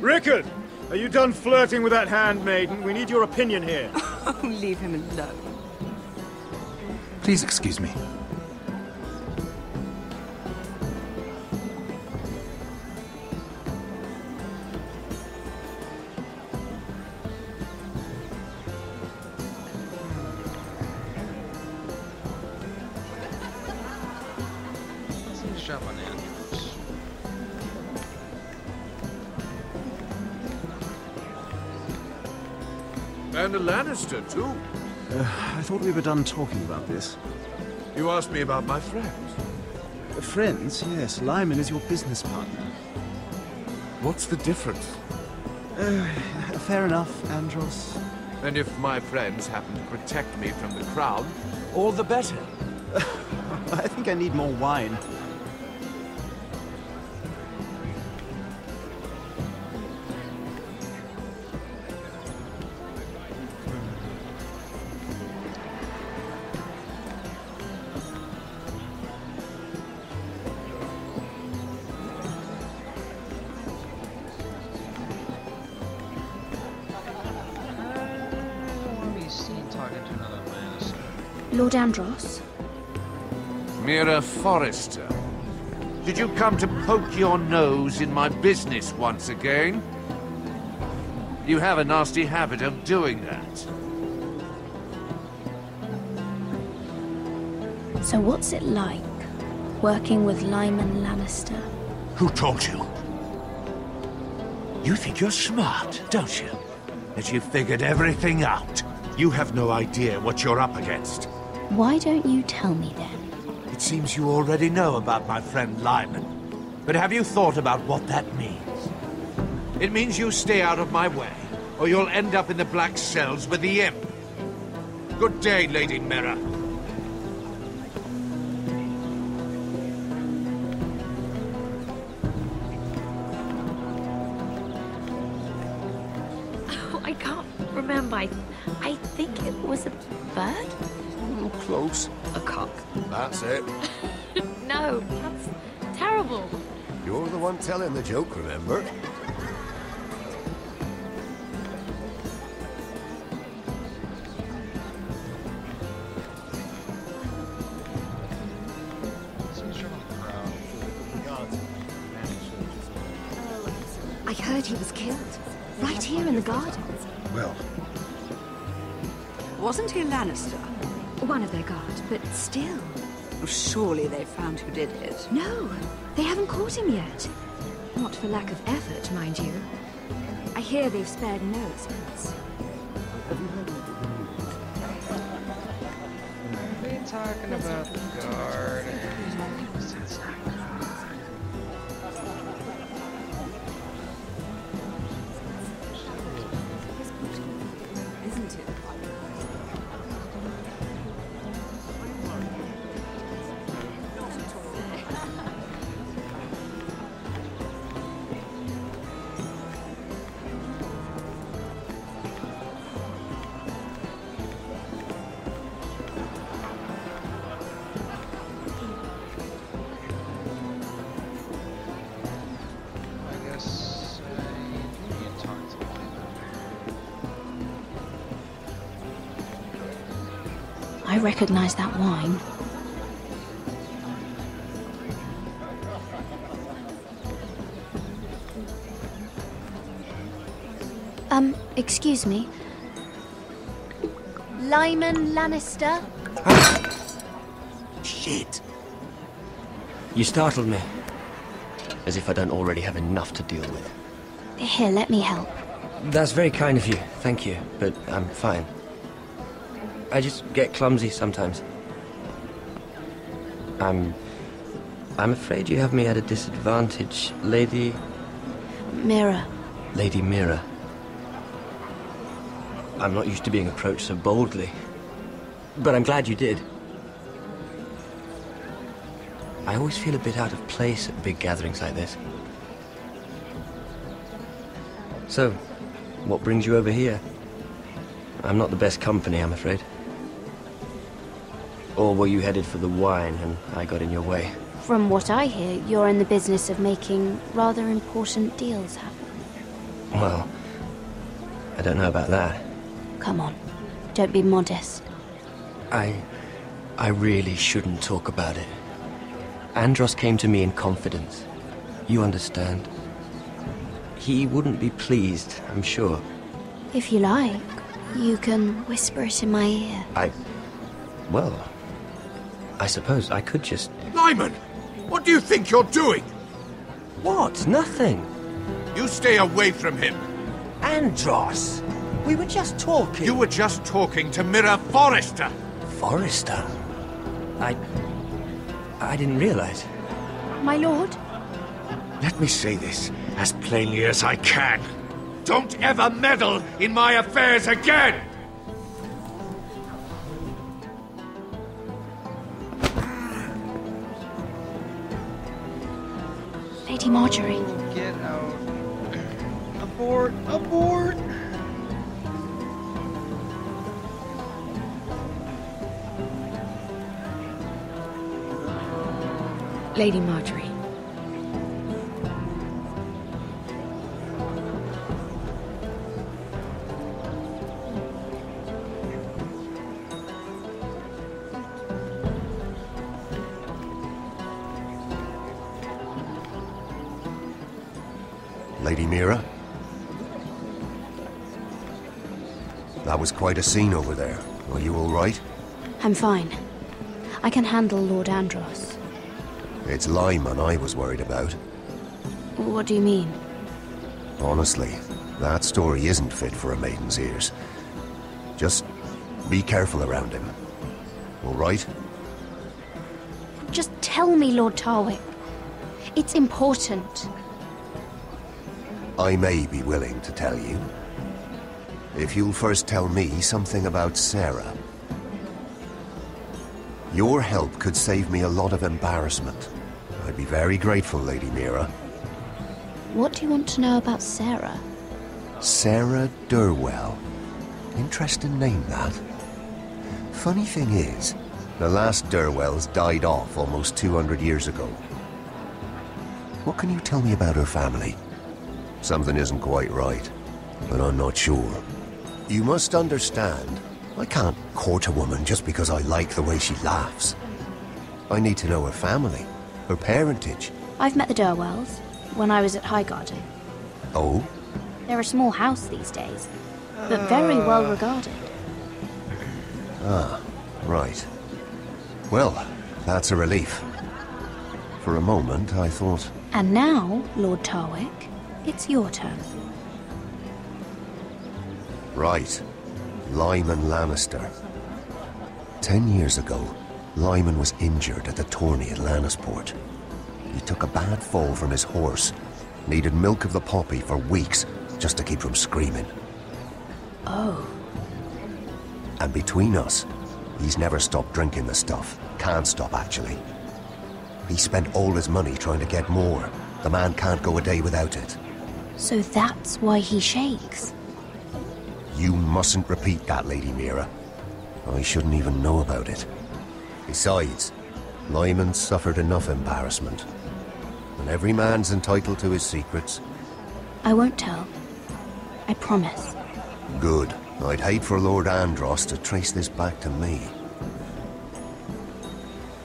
Rickard! Are you done flirting with that handmaiden? We need your opinion here. Oh, leave him alone. Please excuse me. Shove on Andros. And a Lannister, too. I thought we were done talking about this. You asked me about my friends. Friends? Yes. Lyman is your business partner. What's the difference? Fair enough, Andros. And if my friends happen to protect me from the crown, all the better. I think I need more wine. Lord Andros? Mira Forrester. Did you come to poke your nose in my business once again? You have a nasty habit of doing that. So what's it like, working with Lyman Lannister? Who told you? You think you're smart, don't you? That you've figured everything out. You have no idea what you're up against. Why don't you tell me then? It seems you already know about my friend Lyman. But have you thought about what that means? It means you stay out of my way, or you'll end up in the black cells with the Imp. Good day, Lady Mira. Oh, I can't remember. I think it was a bird? Close. A cock. That's it. No, that's terrible. You're the one telling the joke, remember? I heard he was killed. Right here in the garden. Well... Wasn't he Lannister? One of their guard, but still. Surely they found who did it. No, they haven't caught him yet. Not for lack of effort, mind you. I hear they've spared no expense. Are they talking about the guard? Isn't it? I recognize that wine. Excuse me. Lyman Lannister? Shit. You startled me. As if I don't already have enough to deal with. Here, let me help. That's very kind of you, thank you, but I'm fine. I just get clumsy sometimes. I'm afraid you have me at a disadvantage, Lady... Mira. Lady Mira. I'm not used to being approached so boldly. But I'm glad you did. I always feel a bit out of place at big gatherings like this. So, what brings you over here? I'm not the best company, I'm afraid. Or were you headed for the wine and I got in your way? From what I hear, you're in the business of making rather important deals happen. Well, I don't know about that. Come on, don't be modest. I really shouldn't talk about it. Andros came to me in confidence. You understand? He wouldn't be pleased, I'm sure. If you like, you can whisper it in my ear. Well, I suppose I could just... Lyman! What do you think you're doing? What? Nothing. You stay away from him. Andros! We were just talking. You were just talking to Mira Forrester. Forrester? I didn't realize. My lord? Let me say this as plainly as I can. Don't ever meddle in my affairs again! Lady Marjorie. Get out. Abort! Abort! Lady Marjorie. Lady Mira? That was quite a scene over there. Are you all right? I'm fine. I can handle Lord Andros. It's Lyman I was worried about. What do you mean? Honestly, that story isn't fit for a maiden's ears. Just be careful around him. All right? Just tell me, Lord Tarwick. It's important. I may be willing to tell you. If you'll first tell me something about Sarah. Your help could save me a lot of embarrassment. I'd be very grateful, Lady Mira. What do you want to know about Sarah? Sarah Durwell. Interesting name, that. Funny thing is, the last Durwells died off almost 200 years ago. What can you tell me about her family? Something isn't quite right, but I'm not sure. You must understand, I can't court a woman just because I like the way she laughs. I need to know her family, her parentage. I've met the Durwells when I was at Highgarden. Oh? They're a small house these days, but very well regarded. Ah, right. Well, that's a relief. For a moment, I thought... And now, Lord Tarwick, it's your turn. Right. Lyman Lannister. 10 years ago, Lyman was injured at the tourney at Lannisport. He took a bad fall from his horse. Needed milk of the poppy for weeks just to keep from screaming. Oh. And between us, he's never stopped drinking the stuff. Can't stop, actually. He spent all his money trying to get more. The man can't go a day without it. So that's why he shakes. You mustn't repeat that, Lady Mira. I shouldn't even know about it. Besides, Lyman suffered enough embarrassment. And every man's entitled to his secrets. I won't tell. I promise. Good. I'd hate for Lord Andros to trace this back to me.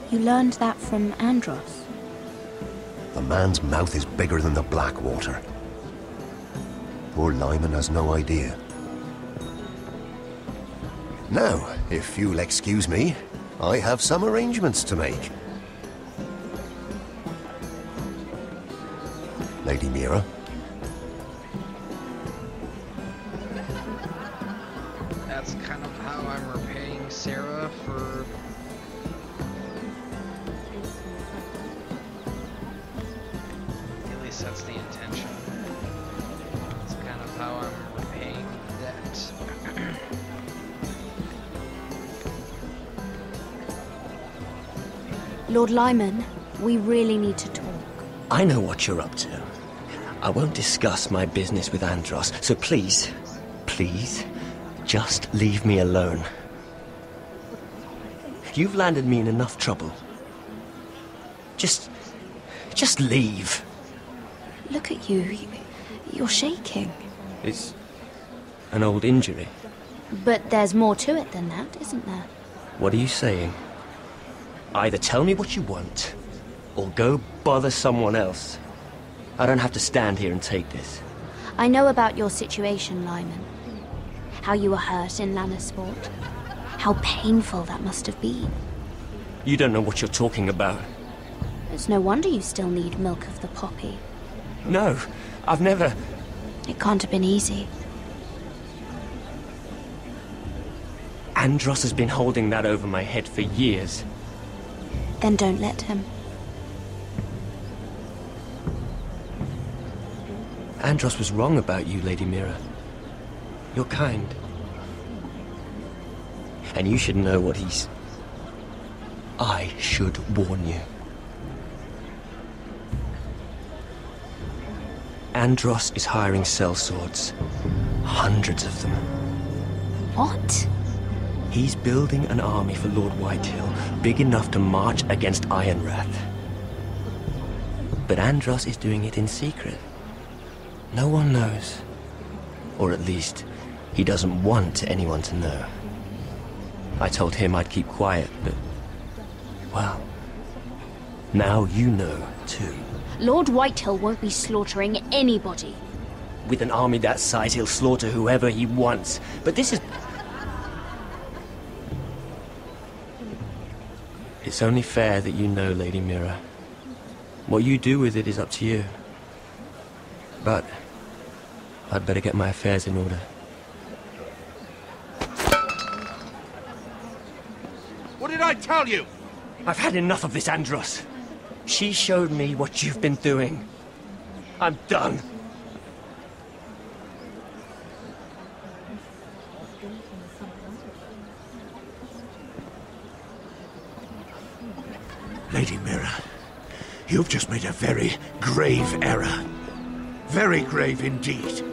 You learned that from Andros? The man's mouth is bigger than the Blackwater. Poor Lyman has no idea. Now, if you'll excuse me, I have some arrangements to make. Lady Mira? That's kind of how I'm repaying Sarah for... At least that's the intention. That's kind of how I'm repaying the debt. Lord Lyman, we really need to talk. I know what you're up to. I won't discuss my business with Andros, so please, just leave me alone. You've landed me in enough trouble. Just leave. Look at you. You're shaking. It's an old injury. But there's more to it than that, isn't there? What are you saying? Either tell me what you want, or go bother someone else. I don't have to stand here and take this. I know about your situation, Lyman. How you were hurt in Lannisport. How painful that must have been. You don't know what you're talking about. It's no wonder you still need milk of the poppy. No, I've never... It can't have been easy. Andros has been holding that over my head for years. Then don't let him. Andros was wrong about you, Lady Mira. You're kind. And you should know what he's... I should warn you. Andros is hiring sellswords. Hundreds of them. What? He's building an army for Lord Whitehill, big enough to march against Ironrath. But Andros is doing it in secret. No one knows. Or at least, he doesn't want anyone to know. I told him I'd keep quiet, but... well... now you know, too. Lord Whitehill won't be slaughtering anybody. With an army that size, he'll slaughter whoever he wants. But this is... It's only fair that you know, Lady Mira. What you do with it is up to you. But I'd better get my affairs in order. What did I tell you? I've had enough of this, Andros. She showed me what you've been doing. I'm done. Lady Mira, you've just made a very grave error. Very grave indeed.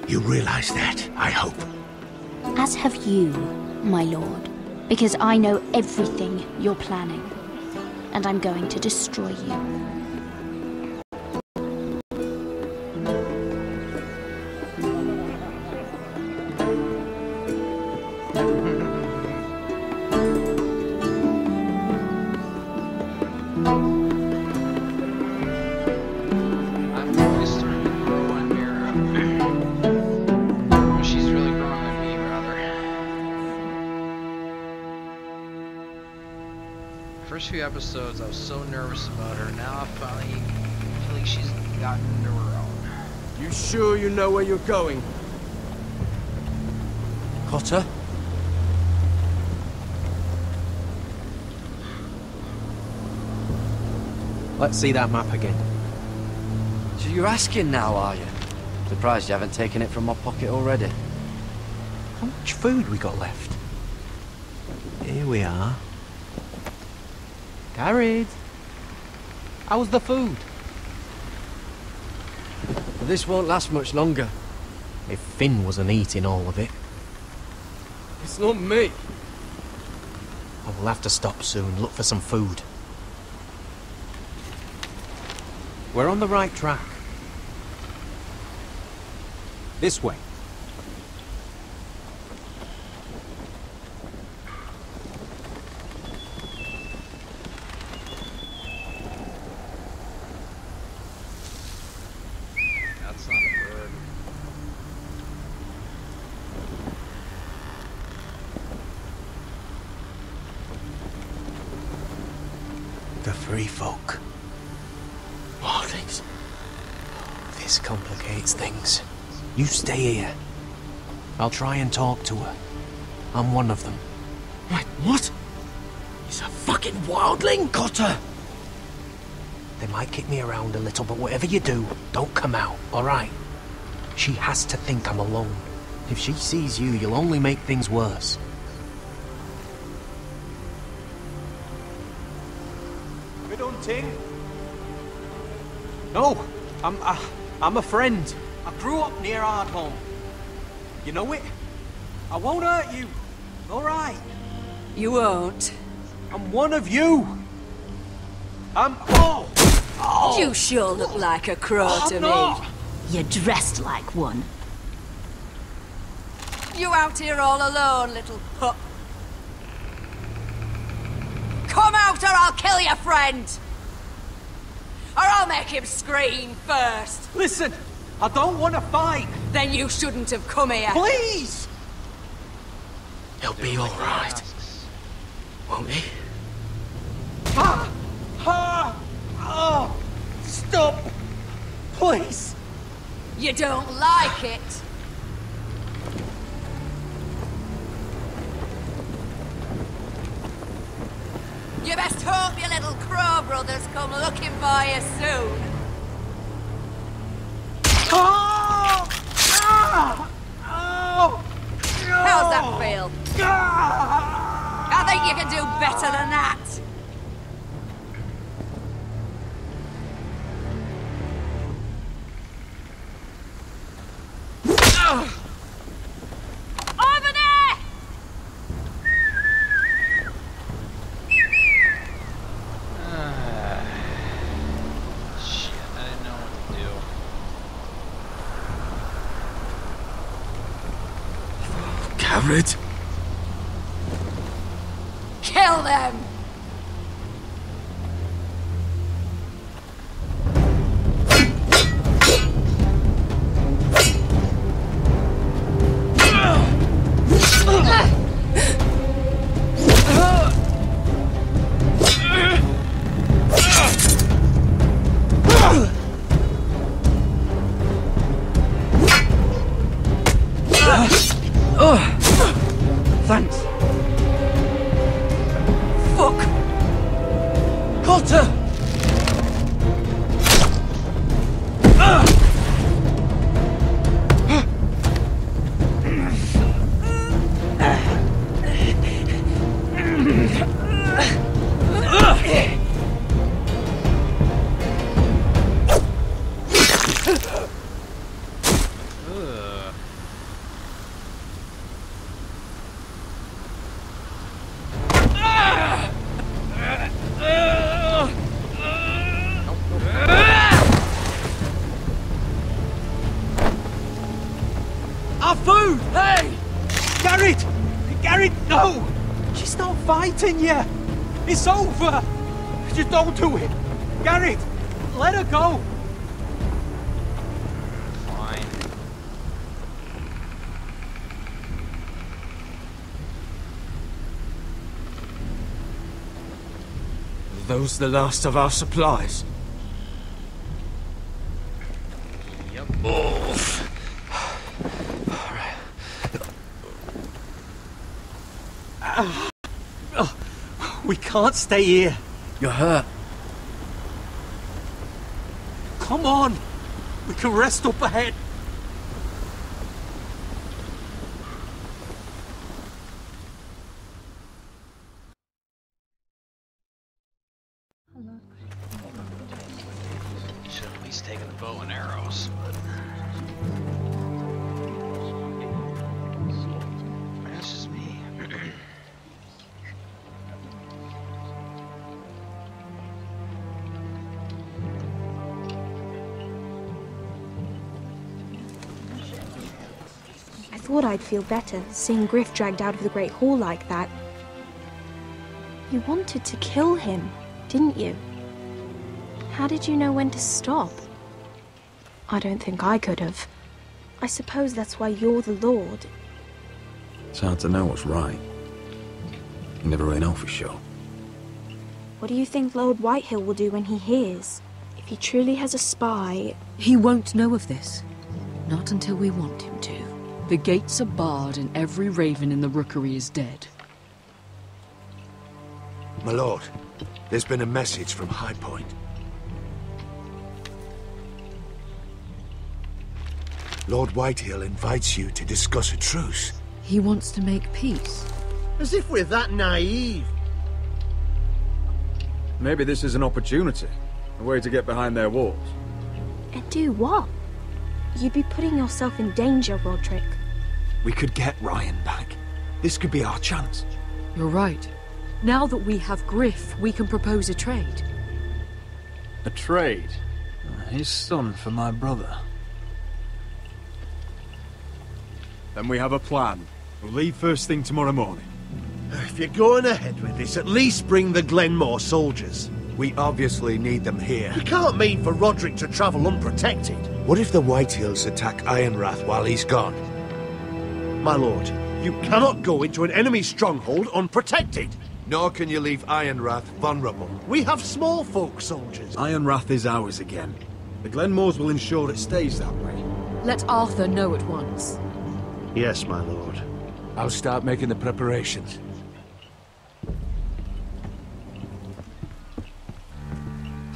You realize that, I hope. As have you, my lord, because I know everything you're planning, and I'm going to destroy you. First few episodes, I was so nervous about her. Now I finally feel like she's gotten into her own. You sure you know where you're going? Cotter? Let's see that map again. So you're asking now, are you? Surprised you haven't taken it from my pocket already. How much food we got left? Here we are. Carried. How's the food? But this won't last much longer. If Finn wasn't eating all of it. It's not me. I will have to stop soon, look for some food. We're on the right track. This way. That's not a bird. The free folk. Wildlings. This complicates things. You stay here. I'll try and talk to her. I'm one of them. Wait, what? He's a fucking wildling? Cotter! They might kick me around a little, but whatever you do, don't come out, alright? She has to think I'm alone. If she sees you, you'll only make things worse. We don't ting? No, I'm a friend. I grew up near Ardholm. You know it? I won't hurt you. Alright. You won't. I'm one of you. Oh! You sure look like a crow to me. You're dressed like one. You out here all alone, little pup. Come out or I'll kill your friend! Or I'll make him scream first. Listen, I don't want to fight. Then you shouldn't have come here. Please! He'll be alright. Won't he? Oh! Stop! Please! You don't like it? You best hope your little crow brothers come looking for you soon. Oh! Oh! How's that feel? I think you can do better than that. Over there! Shit, I didn't know what to do. Carrot? Kill them! Thanks. Garrett, no! She's not fighting you! It's over! Just don't do it! Garrett, let her go! Fine. Are those the last of our supplies? Yep. We can't stay here. You're hurt. Come on! We can rest up ahead. Should have at least taken the bow and arrows, but that's just me. I thought I'd feel better seeing Griff dragged out of the Great Hall like that. You wanted to kill him, didn't you? How did you know when to stop? I don't think I could have. I suppose that's why you're the Lord. It's hard to know what's right. You never really know for sure. What do you think Lord Whitehill will do when he hears? If he truly has a spy... He won't know of this. Not until we want him to. The gates are barred and every raven in the rookery is dead. My lord, there's been a message from High Point. Lord Whitehill invites you to discuss a truce. He wants to make peace. As if we're that naive. Maybe this is an opportunity. A way to get behind their walls. And do what? You'd be putting yourself in danger, Roderick. We could get Ryan back. This could be our chance. You're right. Now that we have Griff, we can propose a trade. A trade? His son for my brother. Then we have a plan. We'll leave first thing tomorrow morning. If you're going ahead with this, at least bring the Glenmore soldiers. We obviously need them here. You can't mean for Roderick to travel unprotected. What if the Whitehills attack Ironrath while he's gone? My lord, you cannot go into an enemy stronghold unprotected. Nor can you leave Ironrath vulnerable. We have small folk soldiers. Ironrath is ours again. The Glenmores will ensure it stays that way. Let Arthur know at once. Yes, my lord. I'll start making the preparations.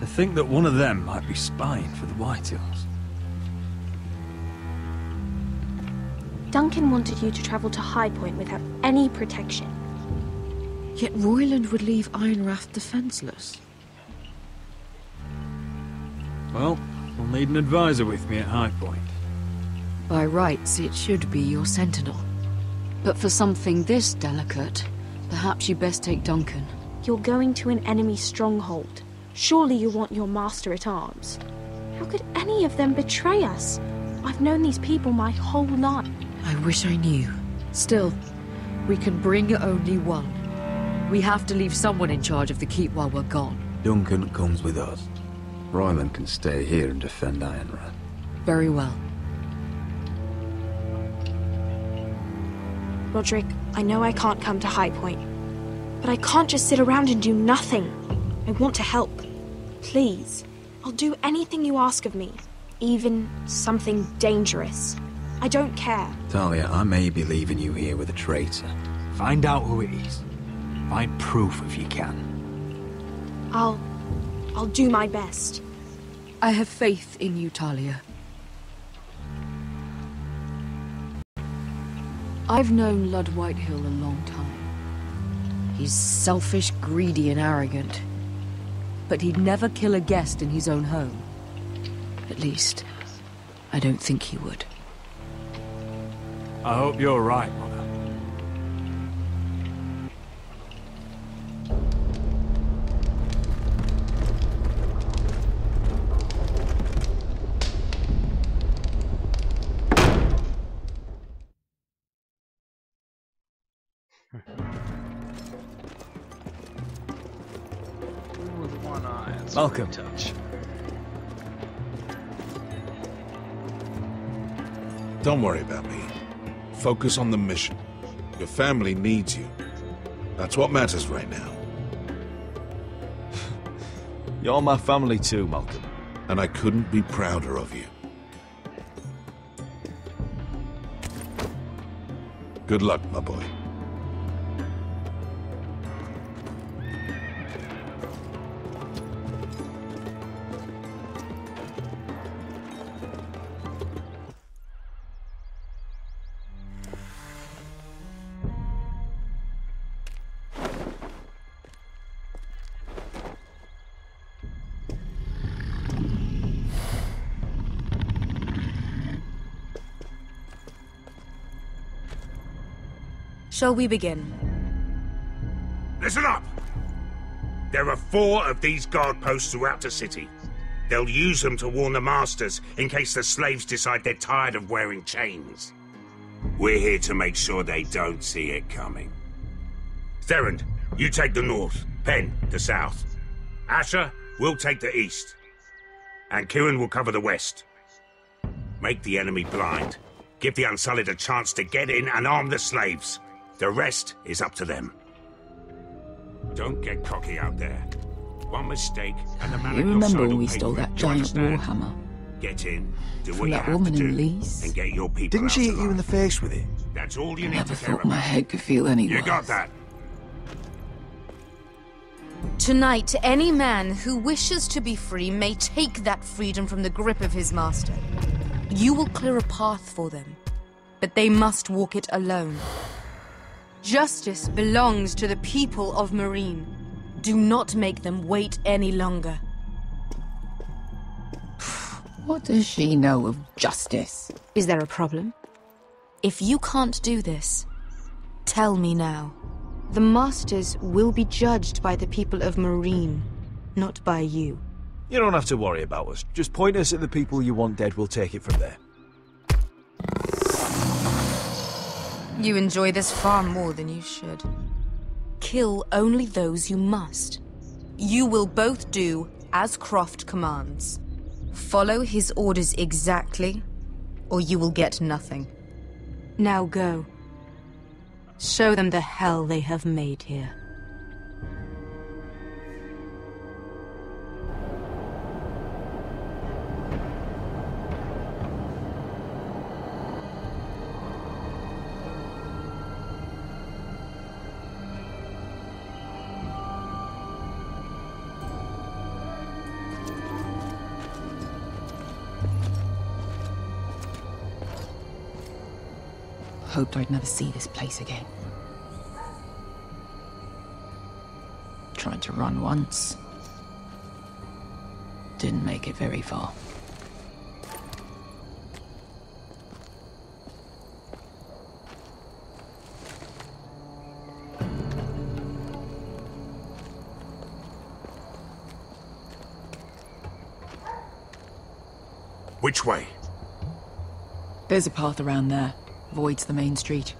To think that one of them might be spying for the Whitehills. Duncan wanted you to travel to High Point without any protection. Yet Royland would leave Ironrath defenseless. Well, we'll need an advisor with me at High Point. By rights, it should be your sentinel. But for something this delicate, perhaps you best take Duncan. You're going to an enemy stronghold. Surely you want your master-at-arms. How could any of them betray us? I've known these people my whole life. I wish I knew. Still, we can bring only one. We have to leave someone in charge of the keep while we're gone. Duncan comes with us. Royland can stay here and defend Ironrath. Very well. Roderick, I know I can't come to High Point, but I can't just sit around and do nothing. I want to help. Please. I'll do anything you ask of me. Even something dangerous. I don't care. Talia, I may be leaving you here with a traitor. Find out who it is. Find proof if you can. I'll do my best. I have faith in you, Talia. I've known Lord Whitehill a long time. He's selfish, greedy, and arrogant. But he'd never kill a guest in his own home. At least, I don't think he would. I hope you're right, Mother. That's Malcolm. a touch. Don't worry about me. Focus on the mission. Your family needs you. That's what matters right now. You're my family too, Malcolm. And I couldn't be prouder of you. Good luck, my boy. Shall we begin? Listen up! There are 4 of these guard posts throughout the city. They'll use them to warn the masters in case the slaves decide they're tired of wearing chains. We're here to make sure they don't see it coming. Therend, you take the north. Penn, the south. Asher, we'll take the east. And Kieran will cover the west. Make the enemy blind. Give the Unsullied a chance to get in and arm the slaves. The rest is up to them. Don't get cocky out there. One mistake, and the man You at your remember side when will we pay stole for it. that Do you giant understand? warhammer? Get in, do From what you that have woman to in do, Lee's? and get your people Didn't out she hit you alive. in the face with it? That's all you need Never to care thought my about. head could feel any You worse. got that? Tonight, any man who wishes to be free may take that freedom from the grip of his master. You will clear a path for them, but they must walk it alone. Justice belongs to the people of Marine. Do not make them wait any longer. What does she know of justice? Is there a problem? If you can't do this, tell me now. The Masters will be judged by the people of Marine, not by you. You don't have to worry about us. Just point us at the people you want dead, we'll take it from there. You enjoy this far more than you should. Kill only those you must. You will both do as Croft commands. Follow his orders exactly, or you will get nothing. Now go. Show them the hell they have made here. Hoped I'd never see this place again. Tried to run once. Didn't make it very far. Which way? There's a path around there. Avoids the main street.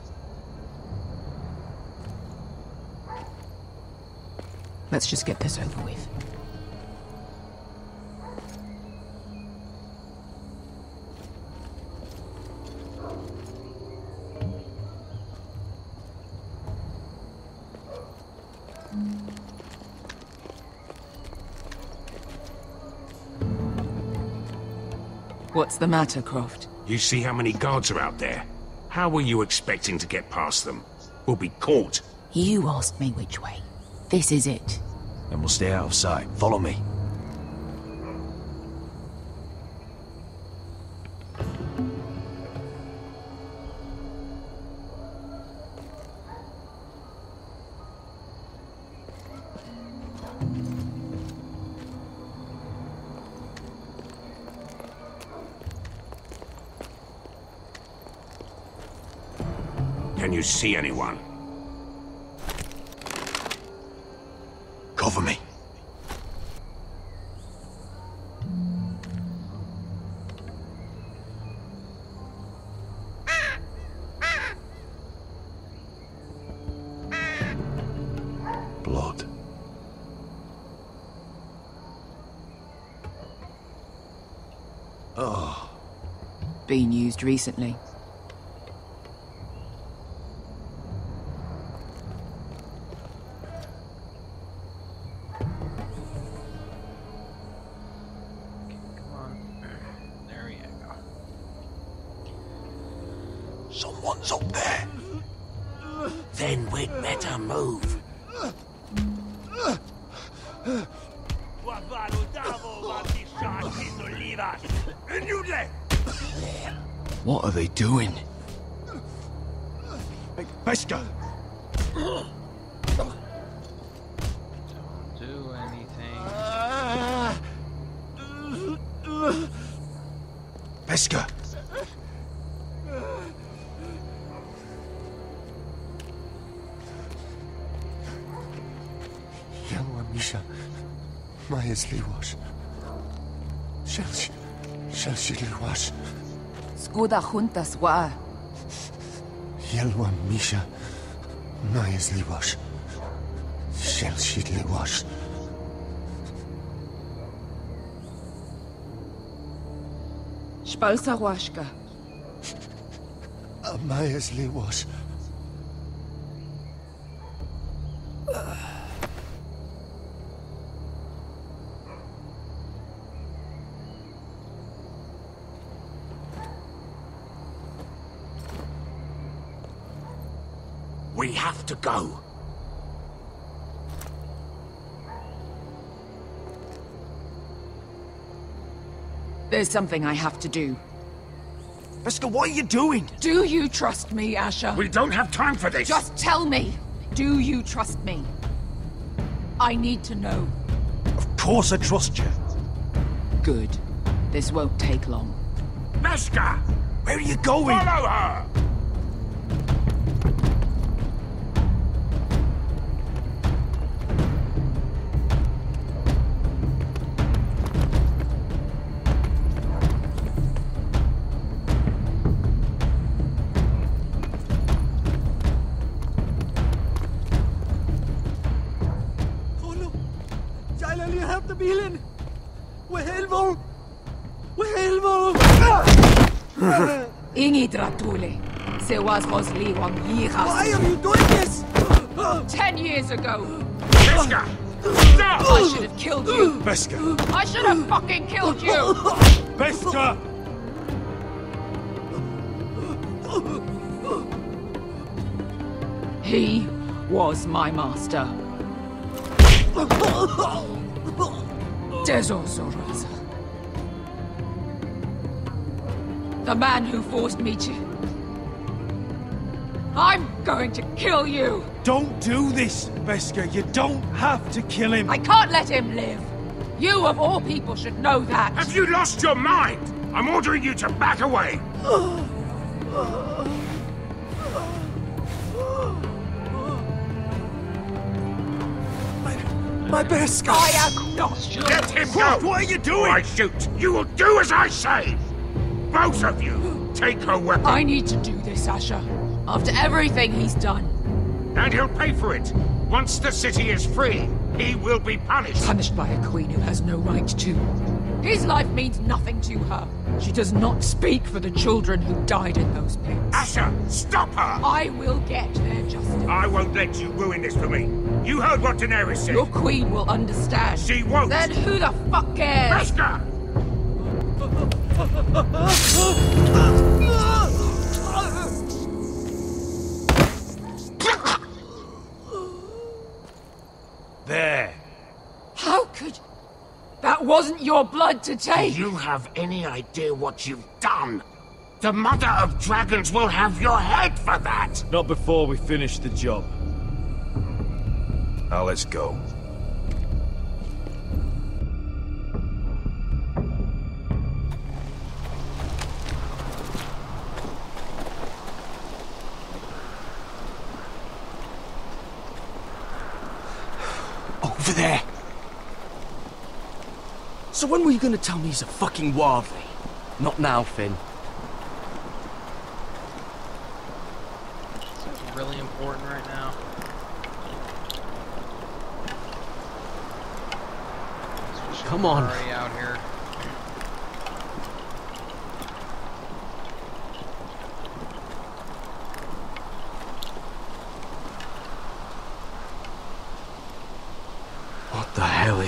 Let's just get this over with. What's the matter, Croft? You see how many guards are out there? How were you expecting to get past them? We'll be caught. You asked me which way. This is it. Then we'll stay out of sight. Follow me. Can you see anyone? Cover me. Blood. Oh. Been used recently. Someone's up there. Then we'd better move. What are they doing? Beskha! Don't do anything. Beskha! Yelwa Misha, Maya's Liwash. Shelshi Liwash. Skuda juntas wa. Yelwa Misha, Maya's Liwash. Shelshi Liwash. Spalsa washka. Maya's Liwash. We have to go. There's something I have to do. Beskha, what are you doing? Do you trust me, Asher? We don't have time for this! Just tell me. Do you trust me? I need to know. Of course I trust you. Good. This won't take long. Beskha! Where are you going? Follow her! Bilen! Wehelvo! Wehelvo! Ingi dratule. Se was Rosli wang yichas. Why are you doing this? 10 years ago. Beskha! Stop! I should have killed you. Beskha! I should have fucking killed you. Beskha! He was my master. Dezozoraza. The man who forced me to... I'm going to kill you! Don't do this, Beskha. You don't have to kill him. I can't let him live. You, of all people, should know that. Have you lost your mind? I'm ordering you to back away! My Beskha! I am not. Let him go! What are you doing? Or I shoot! You will do as I say! Both of you, take her weapon. I need to do this, Asher. After everything he's done. And he'll pay for it. Once the city is free, he will be punished. Punished by a queen who has no right to. His life means nothing to her. She does not speak for the children who died in those pits. Asher, stop her! I will get their justice. I won't let you ruin this for me. You heard what Daenerys said. Your queen will understand. She won't. Then who the fuck cares? Beskha! There. How could... That wasn't your blood to take! Do you have any idea what you've done? The Mother of Dragons will have your head for that! Not before we finish the job. Now let's go. Over there. So when were you gonna tell me he's a fucking wildling? Not now, Finn. This is really important right now. Come on. Already out here.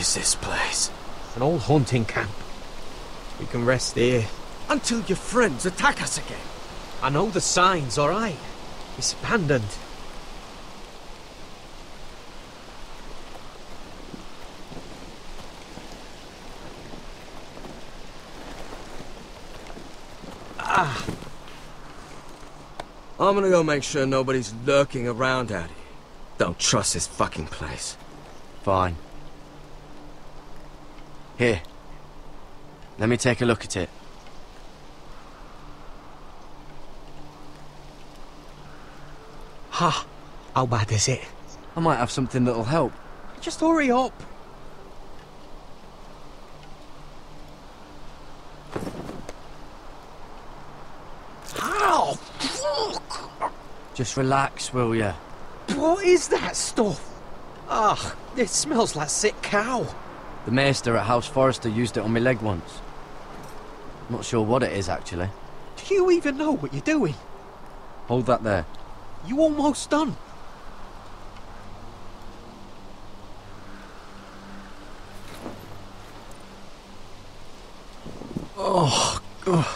is this place? An old hunting camp. We can rest here. Until your friends attack us again. I know the signs, alright? It's abandoned. I'm gonna go make sure nobody's lurking around out here. Don't trust this fucking place. Fine. Here. Let me take a look at it. Ha! How bad is it? I might have something that'll help. Just hurry up. Ow! Fuck! Just relax, will ya? What is that stuff? Ugh, it smells like sick cow. The maester at House Forrester used it on my leg once. Not sure what it is, actually. Do you even know what you're doing? Hold that there. You almost done. Oh, God.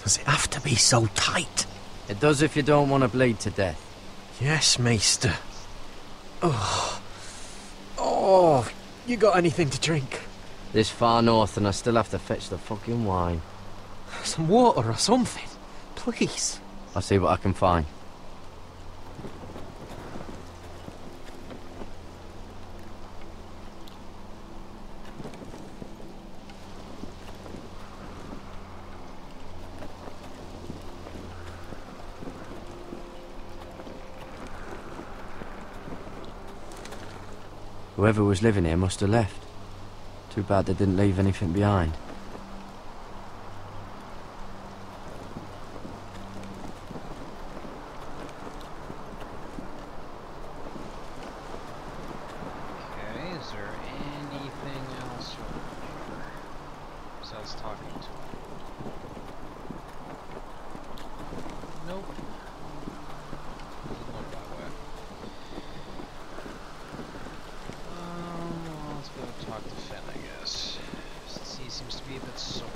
Does it have to be so tight? It does if you don't want to bleed to death. Yes, Maester. Oh. Oh, you got anything to drink? This far north and I still have to fetch the fucking wine. Some water or something, please. I'll see what I can find. Whoever was living here must have left. Too bad they didn't leave anything behind. Okay, is there anything else around here besides talking to him? Nope. Doesn't look that way. Well, let's go talk to Finn, I guess. Since he seems to be a bit sore.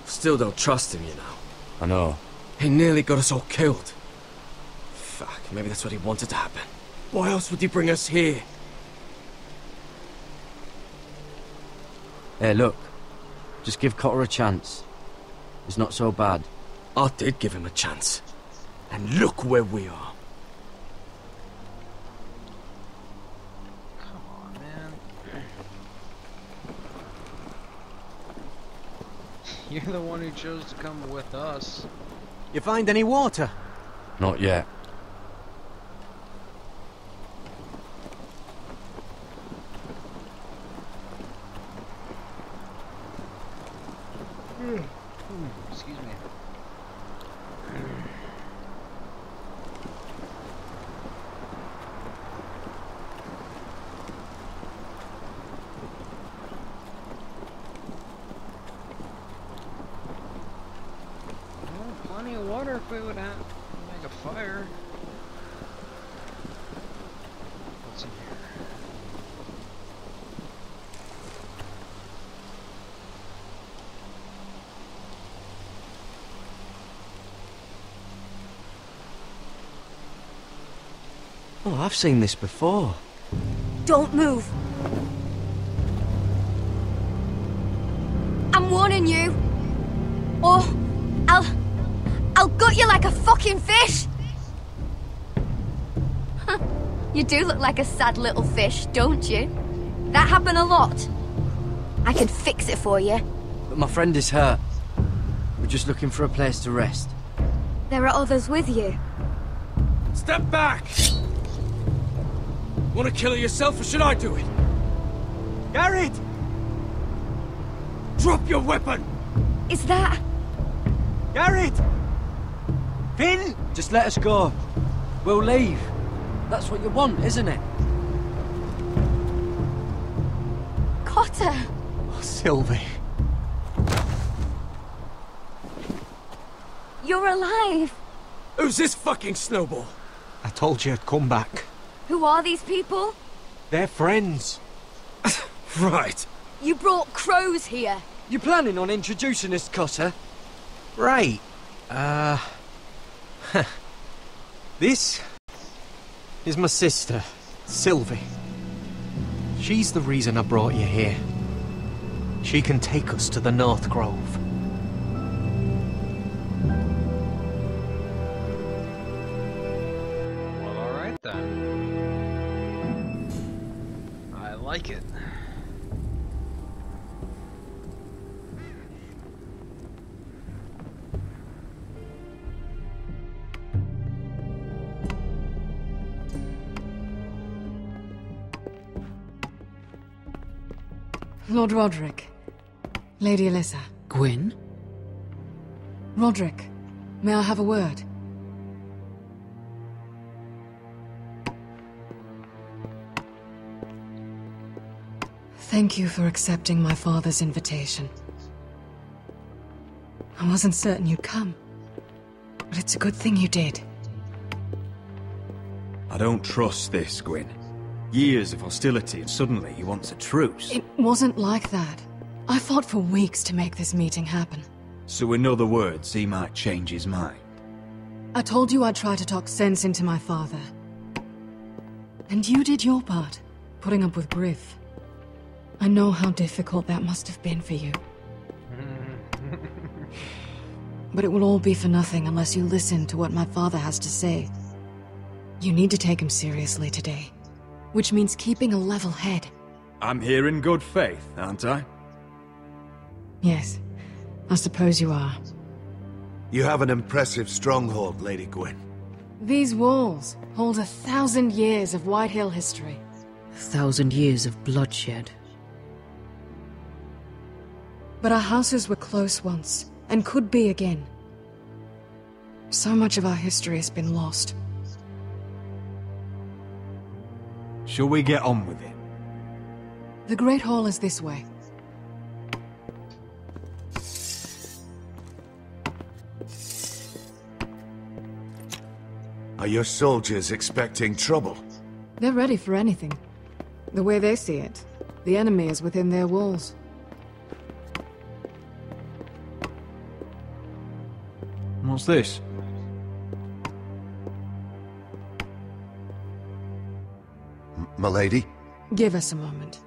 Still don't trust him, you know. I know. He nearly got us all killed. Fuck, maybe that's what he wanted to happen. Why else would he bring us here? Hey, look. Just give Cotter a chance. It's not so bad. I did give him a chance. And look where we are. Come on, man. You're the one who chose to come with us. You find any water? Not yet. Excuse me. Well, plenty of water if we would have make a fire. What's in here? Oh, I've seen this before. Don't move. I'm warning you. Or I'll gut you like a fucking fish. You do look like a sad little fish, don't you? That happened a lot. I can fix it for you. But my friend is hurt. We're just looking for a place to rest. There are others with you. Step back! Want to kill her yourself, or should I do it? Garrett! Drop your weapon! Is that... Garrett! Finn! Just let us go. We'll leave. That's what you want, isn't it? Cotter? Oh, Sylvie. You're alive. Who's this fucking snowball? I told you I'd come back. Who are these people? They're friends. Right. You brought crows here. You planning on introducing this cutter? Right. This is my sister, Sylvie. She's the reason I brought you here. She can take us to the North Grove. Well, alright then. I like it. Lord Roderick. Lady Alyssa. Gwyn? Roderick, may I have a word? Thank you for accepting my father's invitation. I wasn't certain you'd come, but it's a good thing you did. I don't trust this, Gwyn. Years of hostility, and suddenly he wants a truce. It wasn't like that. I fought for weeks to make this meeting happen. So in other words, he might change his mind. I told you I'd try to talk sense into my father. And you did your part, putting up with Griff. I know how difficult that must have been for you. But it will all be for nothing unless you listen to what my father has to say. You need to take him seriously today, which means keeping a level head. I'm here in good faith, aren't I? Yes, I suppose you are. You have an impressive stronghold, Lady Gwyn. These walls hold 1,000 years of Whitehill history. 1,000 years of bloodshed. But our houses were close once, and could be again. So much of our history has been lost. Shall we get on with it? The Great Hall is this way. Are your soldiers expecting trouble? They're ready for anything. The way they see it, the enemy is within their walls. What's this? Milady? Give us a moment.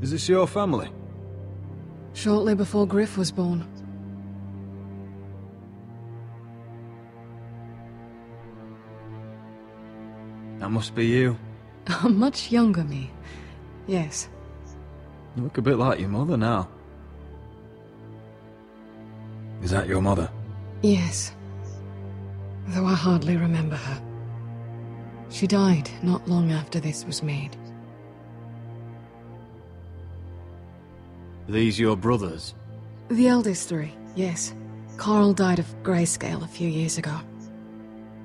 Is this your family? Shortly before Griff was born. That must be you. A much younger me. Yes. You look a bit like your mother now. Is that your mother? Yes. Though I hardly remember her. She died not long after this was made. Are these your brothers? The eldest three, yes. Carl died of grayscale a few years ago.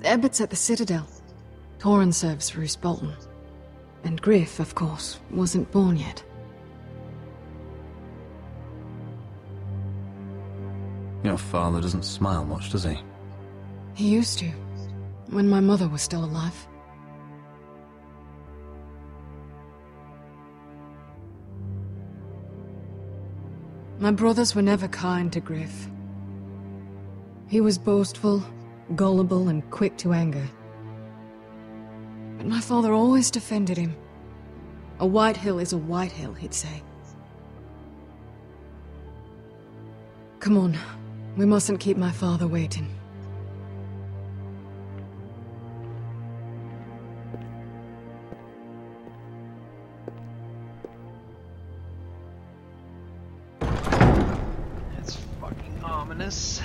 Ebbett's at the Citadel. Torrin serves Roose Bolton. And Griff, of course, wasn't born yet. Your father doesn't smile much, does he? He used to, when my mother was still alive. My brothers were never kind to Griff. He was boastful, gullible, and quick to anger. But my father always defended him. A Whitehill is a Whitehill, he'd say. Come on, we mustn't keep my father waiting. It's fucking ominous.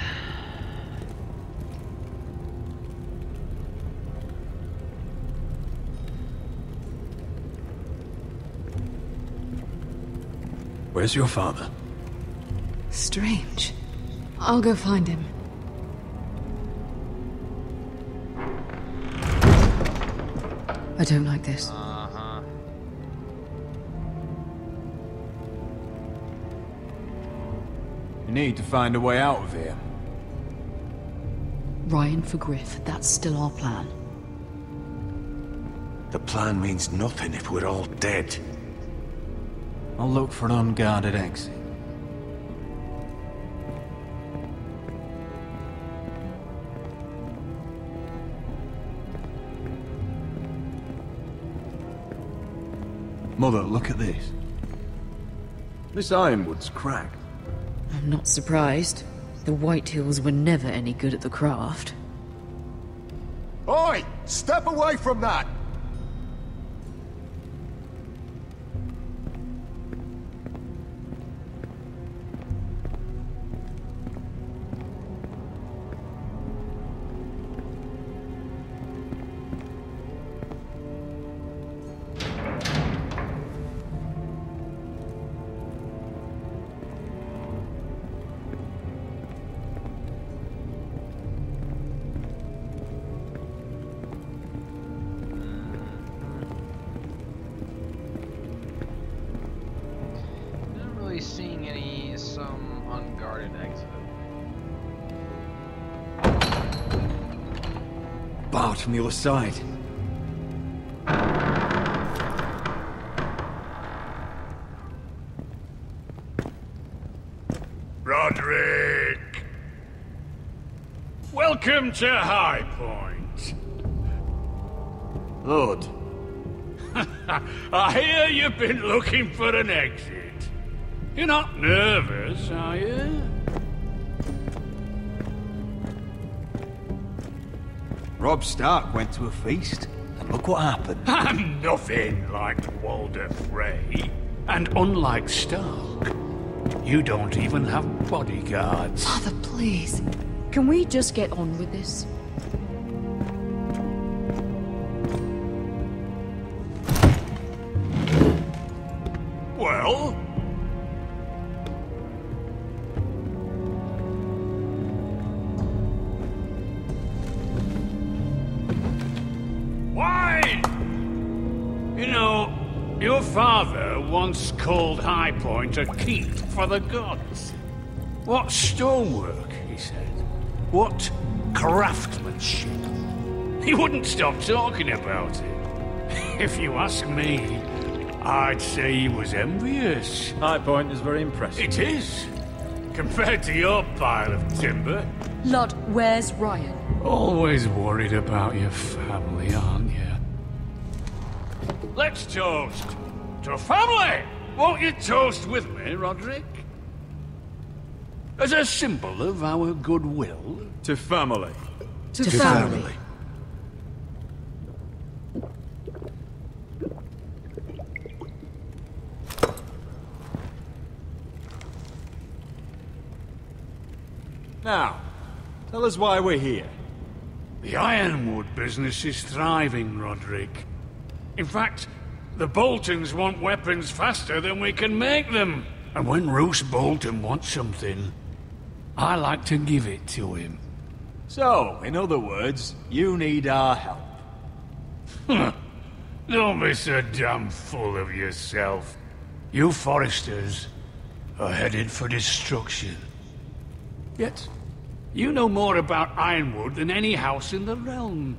Where's your father? Strange. I'll go find him. I don't like this. Uh-huh. You need to find a way out of here. Ryan for Griff, that's still our plan. The plan means nothing if we're all dead. I'll look for an unguarded exit. Mother, look at this. This ironwood's cracked. I'm not surprised. The Whitehills were never any good at the craft. Oi! Step away from that! Seeing some unguarded exit. Barred from the other side. Roderick! Welcome to High Point. Lord. I hear you've been looking for an exit. You're not nervous, are you? Robb Stark went to a feast, and look what happened. I'm nothing like Walder Frey. And unlike Stark, you don't even have bodyguards. Father, please. Can we just get on with this? Well? Why? You know, your father once called High Point a keep for the gods. What stonework, he said. What craftsmanship. He wouldn't stop talking about it. If you ask me, I'd say he was envious. High Point is very impressive. It is. Compared to your pile of timber. Lud, where's Ryan? Always worried about your family, aren't you? Let's toast to family! Won't you toast with me, Roderick? As a symbol of our goodwill. To family. To family. Now, tell us why we're here. The ironwood business is thriving, Roderick. In fact, the Boltons want weapons faster than we can make them. And when Roose Bolton wants something, I like to give it to him. So, in other words, you need our help. Don't be so damn full of yourself. You Foresters are headed for destruction. Yet, you know more about Ironwood than any house in the realm.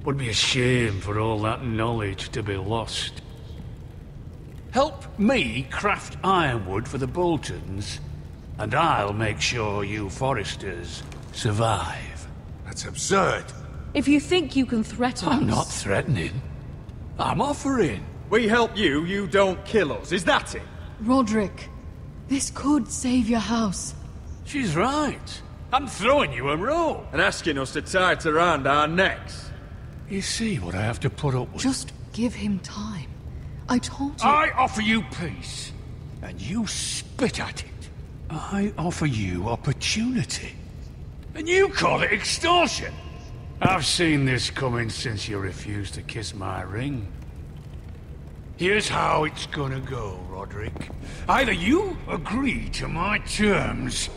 Would be a shame for all that knowledge to be lost. Help me craft ironwood for the Boltons, and I'll make sure you Foresters survive. That's absurd. If you think you can threaten us... I'm not threatening. I'm offering. We help you, you don't kill us. Is that it? Roderick, this could save your house. She's right. I'm throwing you a rope. And asking us to tie it around our necks. You see what I have to put up with? Just give him time. I told you... I offer you peace, and you spit at it. I offer you opportunity, and you call it extortion. I've seen this coming since you refused to kiss my ring. Here's how it's gonna go, Roderick. Either you agree to my terms,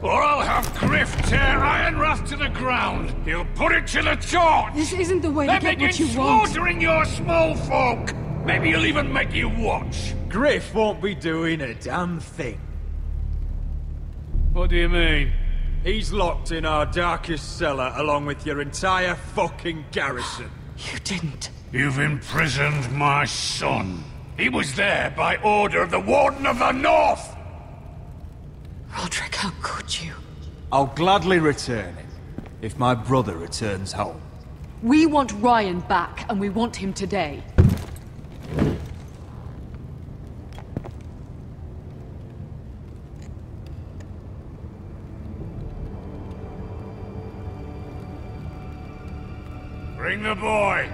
or I'll have Griff tear Ironrath to the ground. He'll put it to the torch. This isn't the way to get what you want. Slaughtering your small folk. Maybe he'll even make you watch. Griff won't be doing a damn thing. What do you mean? He's locked in our darkest cellar along with your entire fucking garrison. You didn't. You've imprisoned my son. He was there by order of the Warden of the North! Roderick, how could you? I'll gladly return him, if my brother returns home. We want Ryan back, and we want him today. Bring the boy!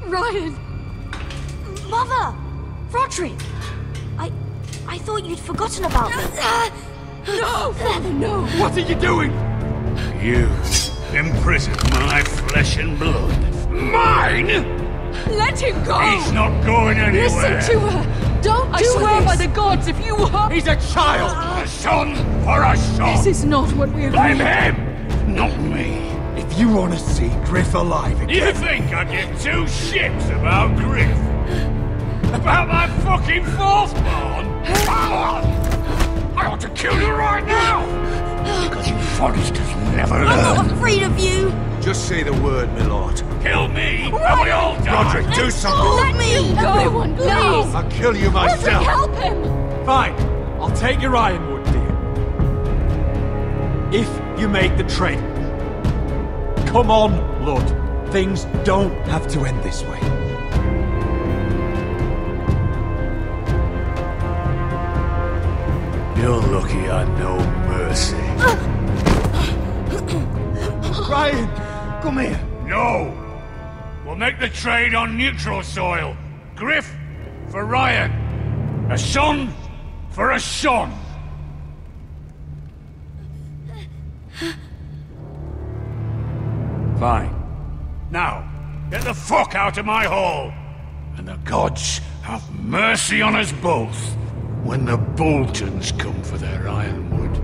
Ryan! Mother! Roderick! I thought you'd forgotten about me. No! Father, no! What are you doing? You imprisoned my flesh and blood. Mine?! Let him go! He's not going anywhere! Listen to her! Don't I swear by the gods, if you hurt... He's a child! A son for a son! This is not what we agreed. Blame him, not me. If you want to see Griff alive again... You think I give two shits about Griff? About my fucking fourthborn? I ought to kill you right now! Because you Forresters never learn. I'm not afraid of you! Just say the word, my lord. Kill me, and we all die! Roderick, do something! Let me! Everyone, please! I'll kill you myself! Roderick, help him! Fine. I'll take your ironwood, dear. If you make the trade. Come on, Lord. Things don't have to end this way. You're lucky I know mercy. Ryan, come here. No! We'll make the trade on neutral soil. Griff for Ryan. A son for a son. Fine. Now, get the fuck out of my hall. And the gods have mercy on us both when the Boltons come for their ironwood.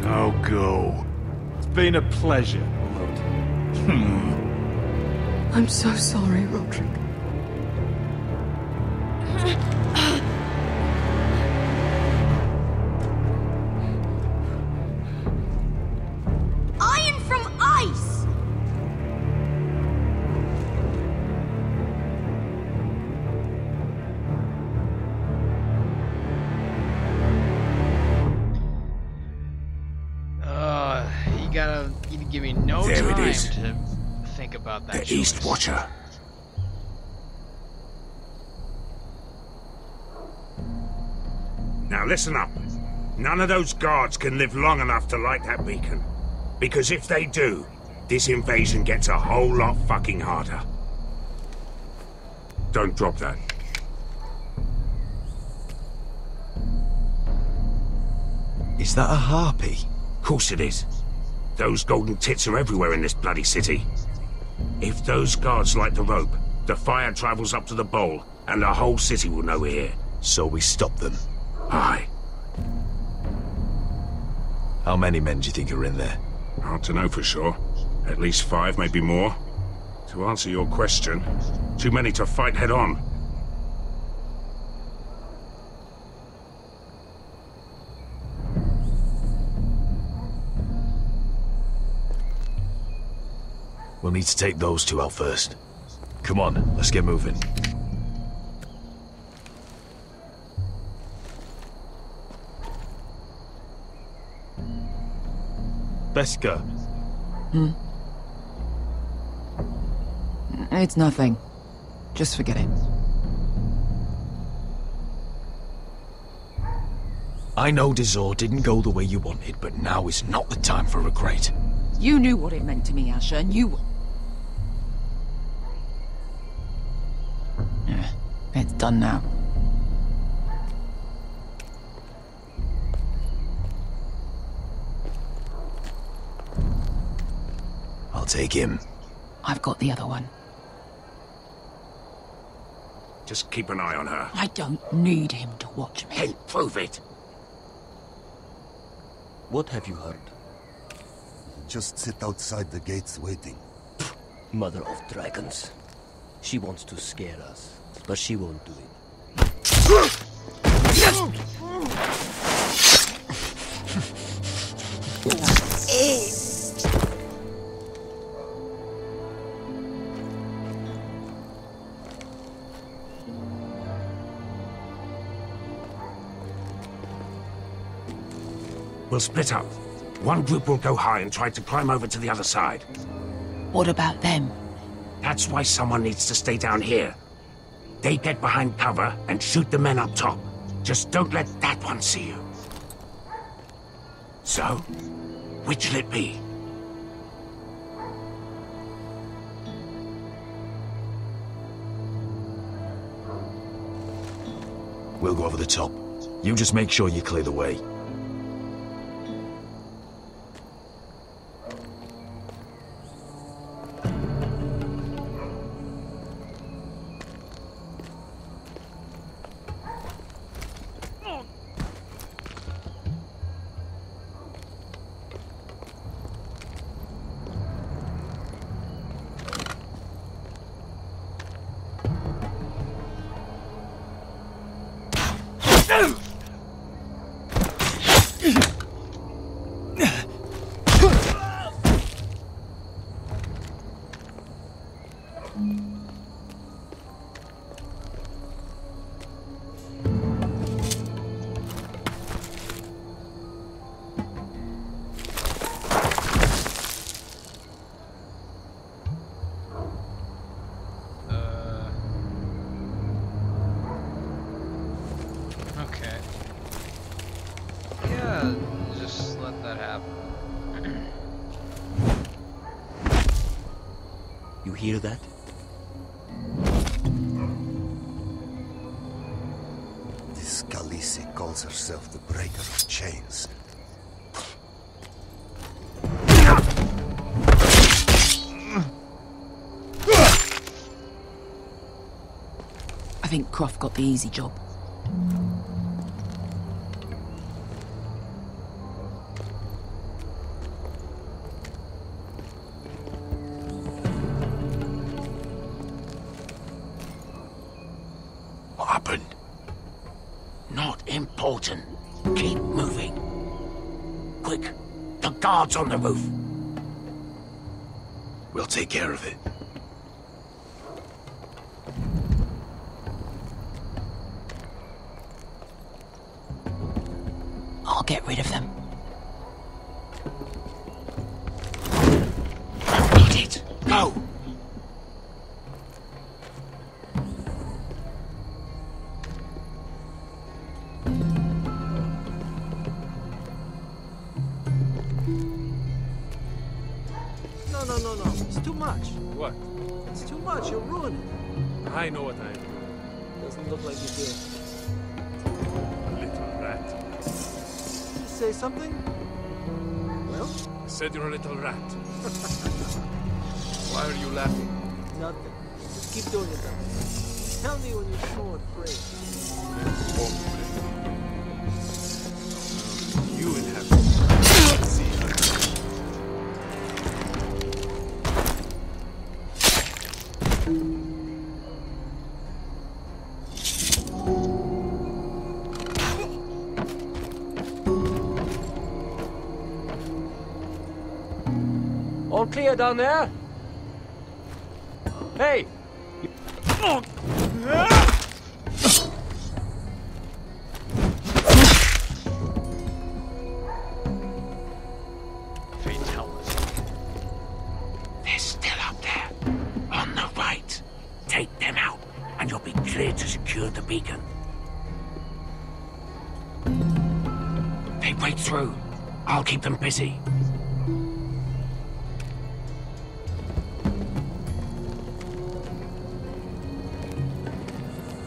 Now go. It's been a pleasure, Lord. I'm so sorry, Roderick. Iron from ice! You give me no There time it is. to think about that. The choice. East Watcher. Now listen up. None of those guards can live long enough to light that beacon. Because if they do, this invasion gets a whole lot fucking harder. Don't drop that. Is that a harpy? Of course it is. Those golden tits are everywhere in this bloody city. If those guards light the rope, the fire travels up to the bowl, and the whole city will know we're here. So we stop them. Aye. How many men do you think are in there? Hard to know for sure. At least 5, maybe more. To answer your question, too many to fight head on. We'll need to take those two out first. Come on, let's get moving. Beska. It's nothing. Just forget it. I know Dizor didn't go the way you wanted, but now is not the time for regret. You knew what it meant to me, Asher, and you... Yeah, it's done now. I'll take him. I've got the other one. Just keep an eye on her. I don't need him to watch me. Hey, prove it! What have you heard? Just sit outside the gates waiting. Mother of dragons. She wants to scare us, but she won't do it. We'll split up. One group will go high and try to climb over to the other side. What about them? That's why someone needs to stay down here. They get behind cover and shoot the men up top. Just don't let that one see you. So, which'll it be? We'll go over the top. You just make sure you clear the way. You hear that? This Khaleesi calls herself the Breaker of Chains. I think Croft got the easy job. What happened? Not important. Keep moving. Quick, the guards on the roof. We'll take care of it. I'll get rid of them. Beat it. Go. No. It's too much. What? It's too much. You'll ruin it. I know what I am. Doesn't look like you do. Little rat. Did you say something? Well? I said you're a little rat. Why are you laughing? Nothing. Just keep doing it then. Tell me when you're short free. You will have to see. All clear down there? Hey! They're still up there. On the right. Take them out, and you'll be clear to secure the beacon. They break through. I'll keep them busy.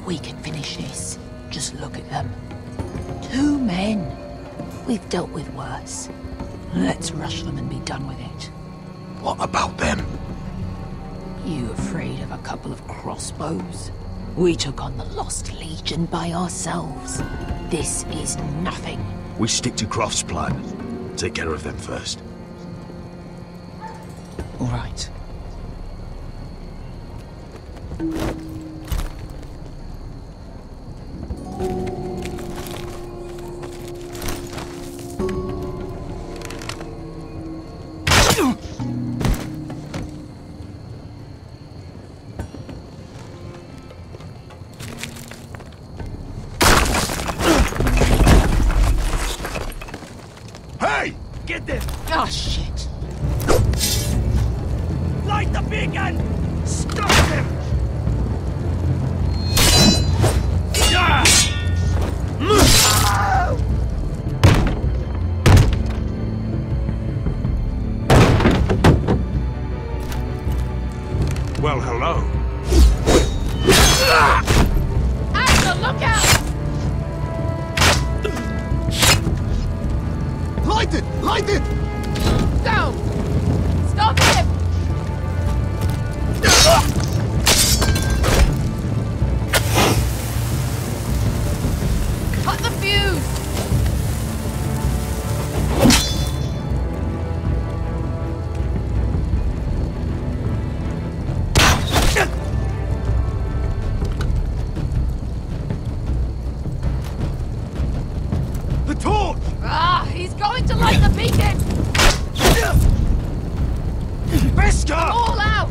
We can finish this. Just look at them. 2 men. We've dealt with worse. Let's rush them and be done with it. What about them? You afraid of a couple of crossbows? We took on the Lost Legion by ourselves. This is nothing. We stick to Croft's plan. Take care of them first. All right. Oh, shit. Light the beacon! Stop him! Well, hello. Axel, look out! Light it! Light it! Go! Stop him! Cut the fuse! The torch! Ah, he's going to light the beacon! Beskar! All out!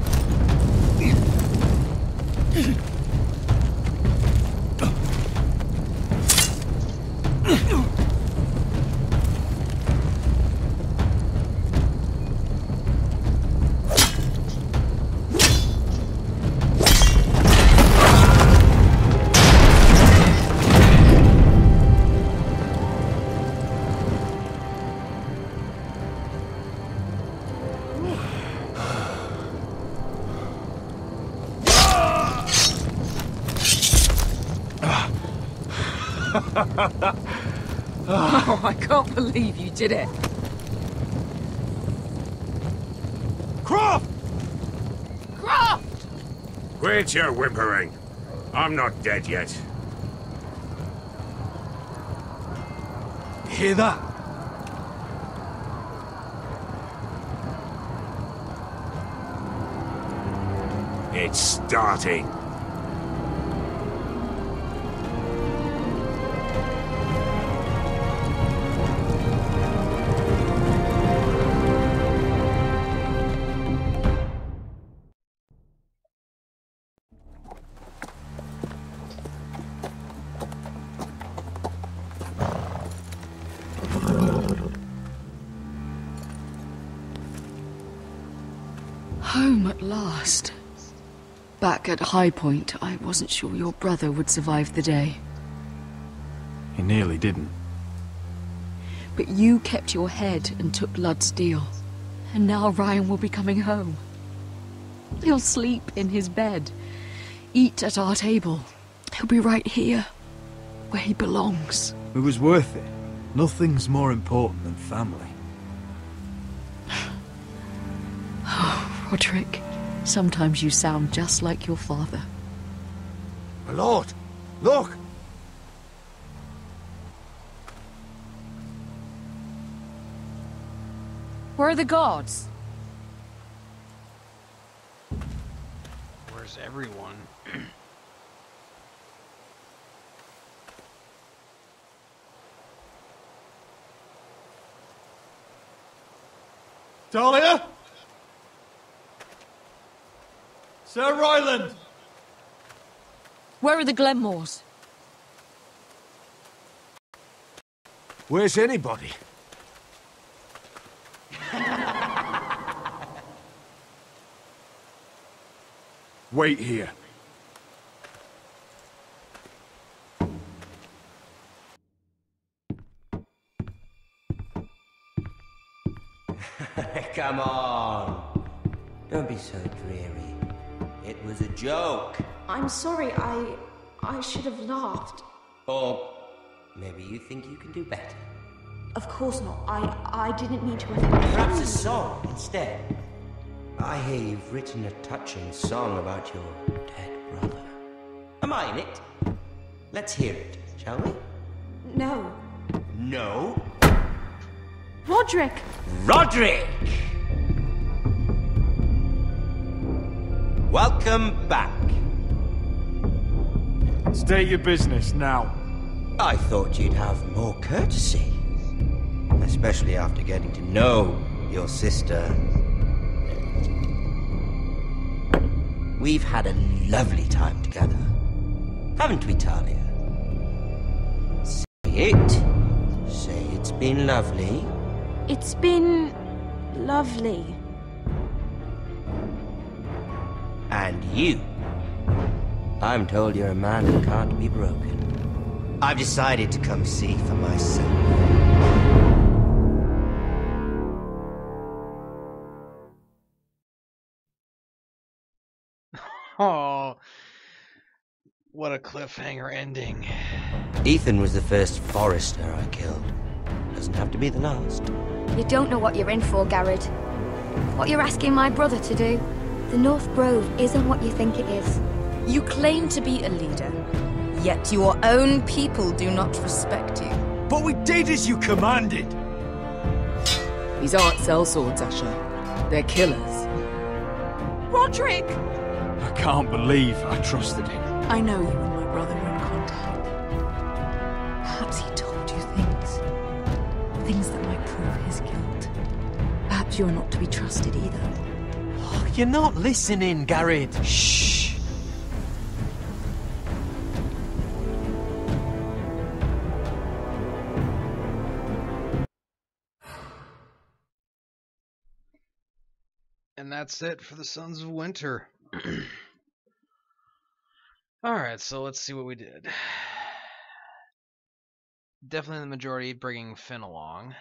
Oh, I can't believe you did it. Croft! Croft! Quit your whimpering. I'm not dead yet. Hear that? It's starting. Home at last. Back at High Point, I wasn't sure your brother would survive the day. He nearly didn't. But you kept your head and took Ludd's deal. And now Ryan will be coming home. He'll sleep in his bed, eat at our table. He'll be right here, where he belongs. It was worth it. Nothing's more important than family. Roderick, sometimes you sound just like your father. My lord, look! Where are the guards? Where's everyone? Talia? Sir Ryland! Where are the Glenmores? Where's anybody? Wait here. Come on. Don't be so dreary. It was a joke. I'm sorry, I should have laughed. Or maybe you think you can do better. Of course not. I didn't mean to offend. Perhaps a song instead. I hear you've written a touching song about your dead brother. Am I in it? Let's hear it, shall we? No. No? Roderick! Roderick! Welcome back. State your business now. I thought you'd have more courtesy. Especially after getting to know your sister. We've had a lovely time together. Haven't we, Talia? Say it. Say it's been lovely. It's been lovely. And you? I'm told you're a man who can't be broken. I've decided to come see for myself. Oh, what a cliffhanger ending. Ethan was the first Forrester I killed. Doesn't have to be the last. You don't know what you're in for, Garrett. What you're asking my brother to do. The North Grove isn't what you think it is. You claim to be a leader, yet your own people do not respect you. But we did as you commanded! These aren't sellswords, Asher. They're killers. Roderick! I can't believe I trusted him. I know you and my brother were in contact. Perhaps he told you things. Things that might prove his guilt. Perhaps you're not to be trusted either. Oh, you're not listening, Garrett. Shh. And that's it for the Sons of Winter. Alright, so let's see what we did. Definitely the majority bringing Finn along.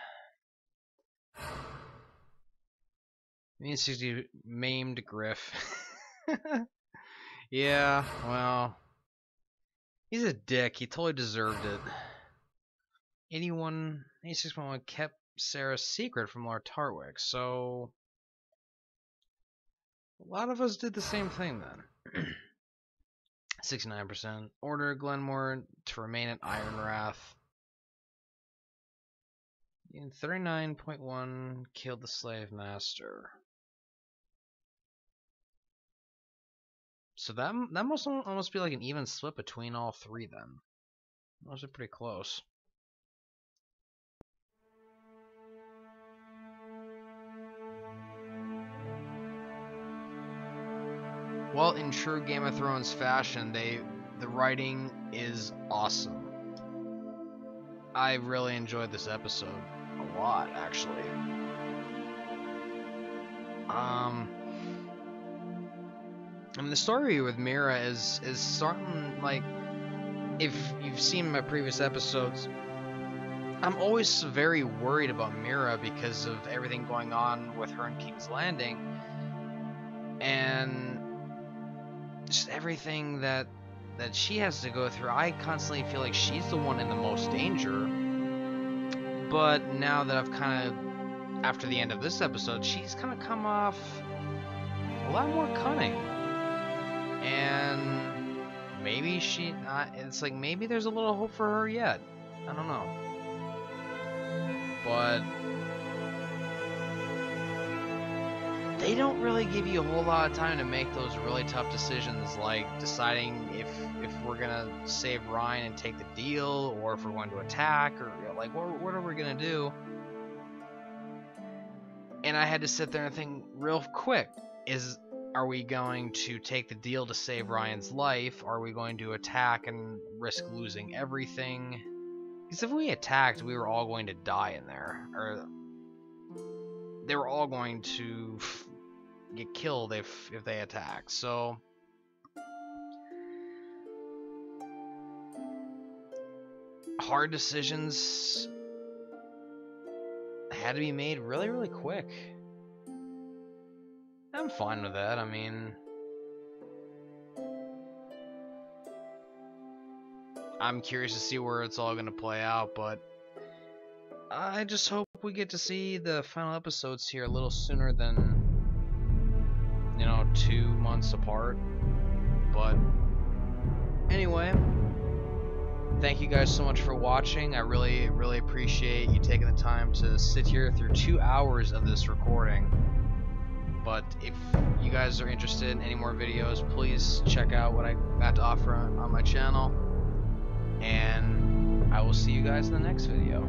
60 maimed Griff. Yeah, well, he's a dick. He totally deserved it. 86.1 kept Sarah's secret from Lord Tarwick, so a lot of us did the same thing then. 69% order Glenmore to remain at Ironwrath. 39.1 killed the slave master. So that must almost be like an even split between all three then. Those are pretty close. Well, in true Game of Thrones fashion, the writing is awesome. I really enjoyed this episode a lot, actually. I mean, the story with Mira is starting, like, if you've seen my previous episodes, I'm always very worried about Mira because of everything going on with her in King's Landing, and just everything that she has to go through. I constantly feel like she's the one in the most danger, but now that I've kind of, after the end of this episode, she's kind of come off a lot more cunning, and maybe it's like maybe there's a little hope for her yet. I don't know, but they don't really give you a whole lot of time to make those really tough decisions, like deciding if we're gonna save Ryan and take the deal, or if we're going to attack, or like what are we gonna do? And I had to sit there and think real quick: are we going to take the deal to save Ryan's life? Are we going to attack and risk losing everything? Because if we attacked, we were all going to die in there, or they were all going to get killed if they attack. So hard decisions had to be made really, really quick. I'm fine with that. I mean, I'm curious to see where it's all going to play out, but I just hope we get to see the final episodes here a little sooner than, 2 months apart. But anyway, thank you guys so much for watching. I really, really appreciate you taking the time to sit here through 2 hours of this recording. But if you guys are interested in any more videos, please check out what I got to offer on my channel. And I will see you guys in the next video.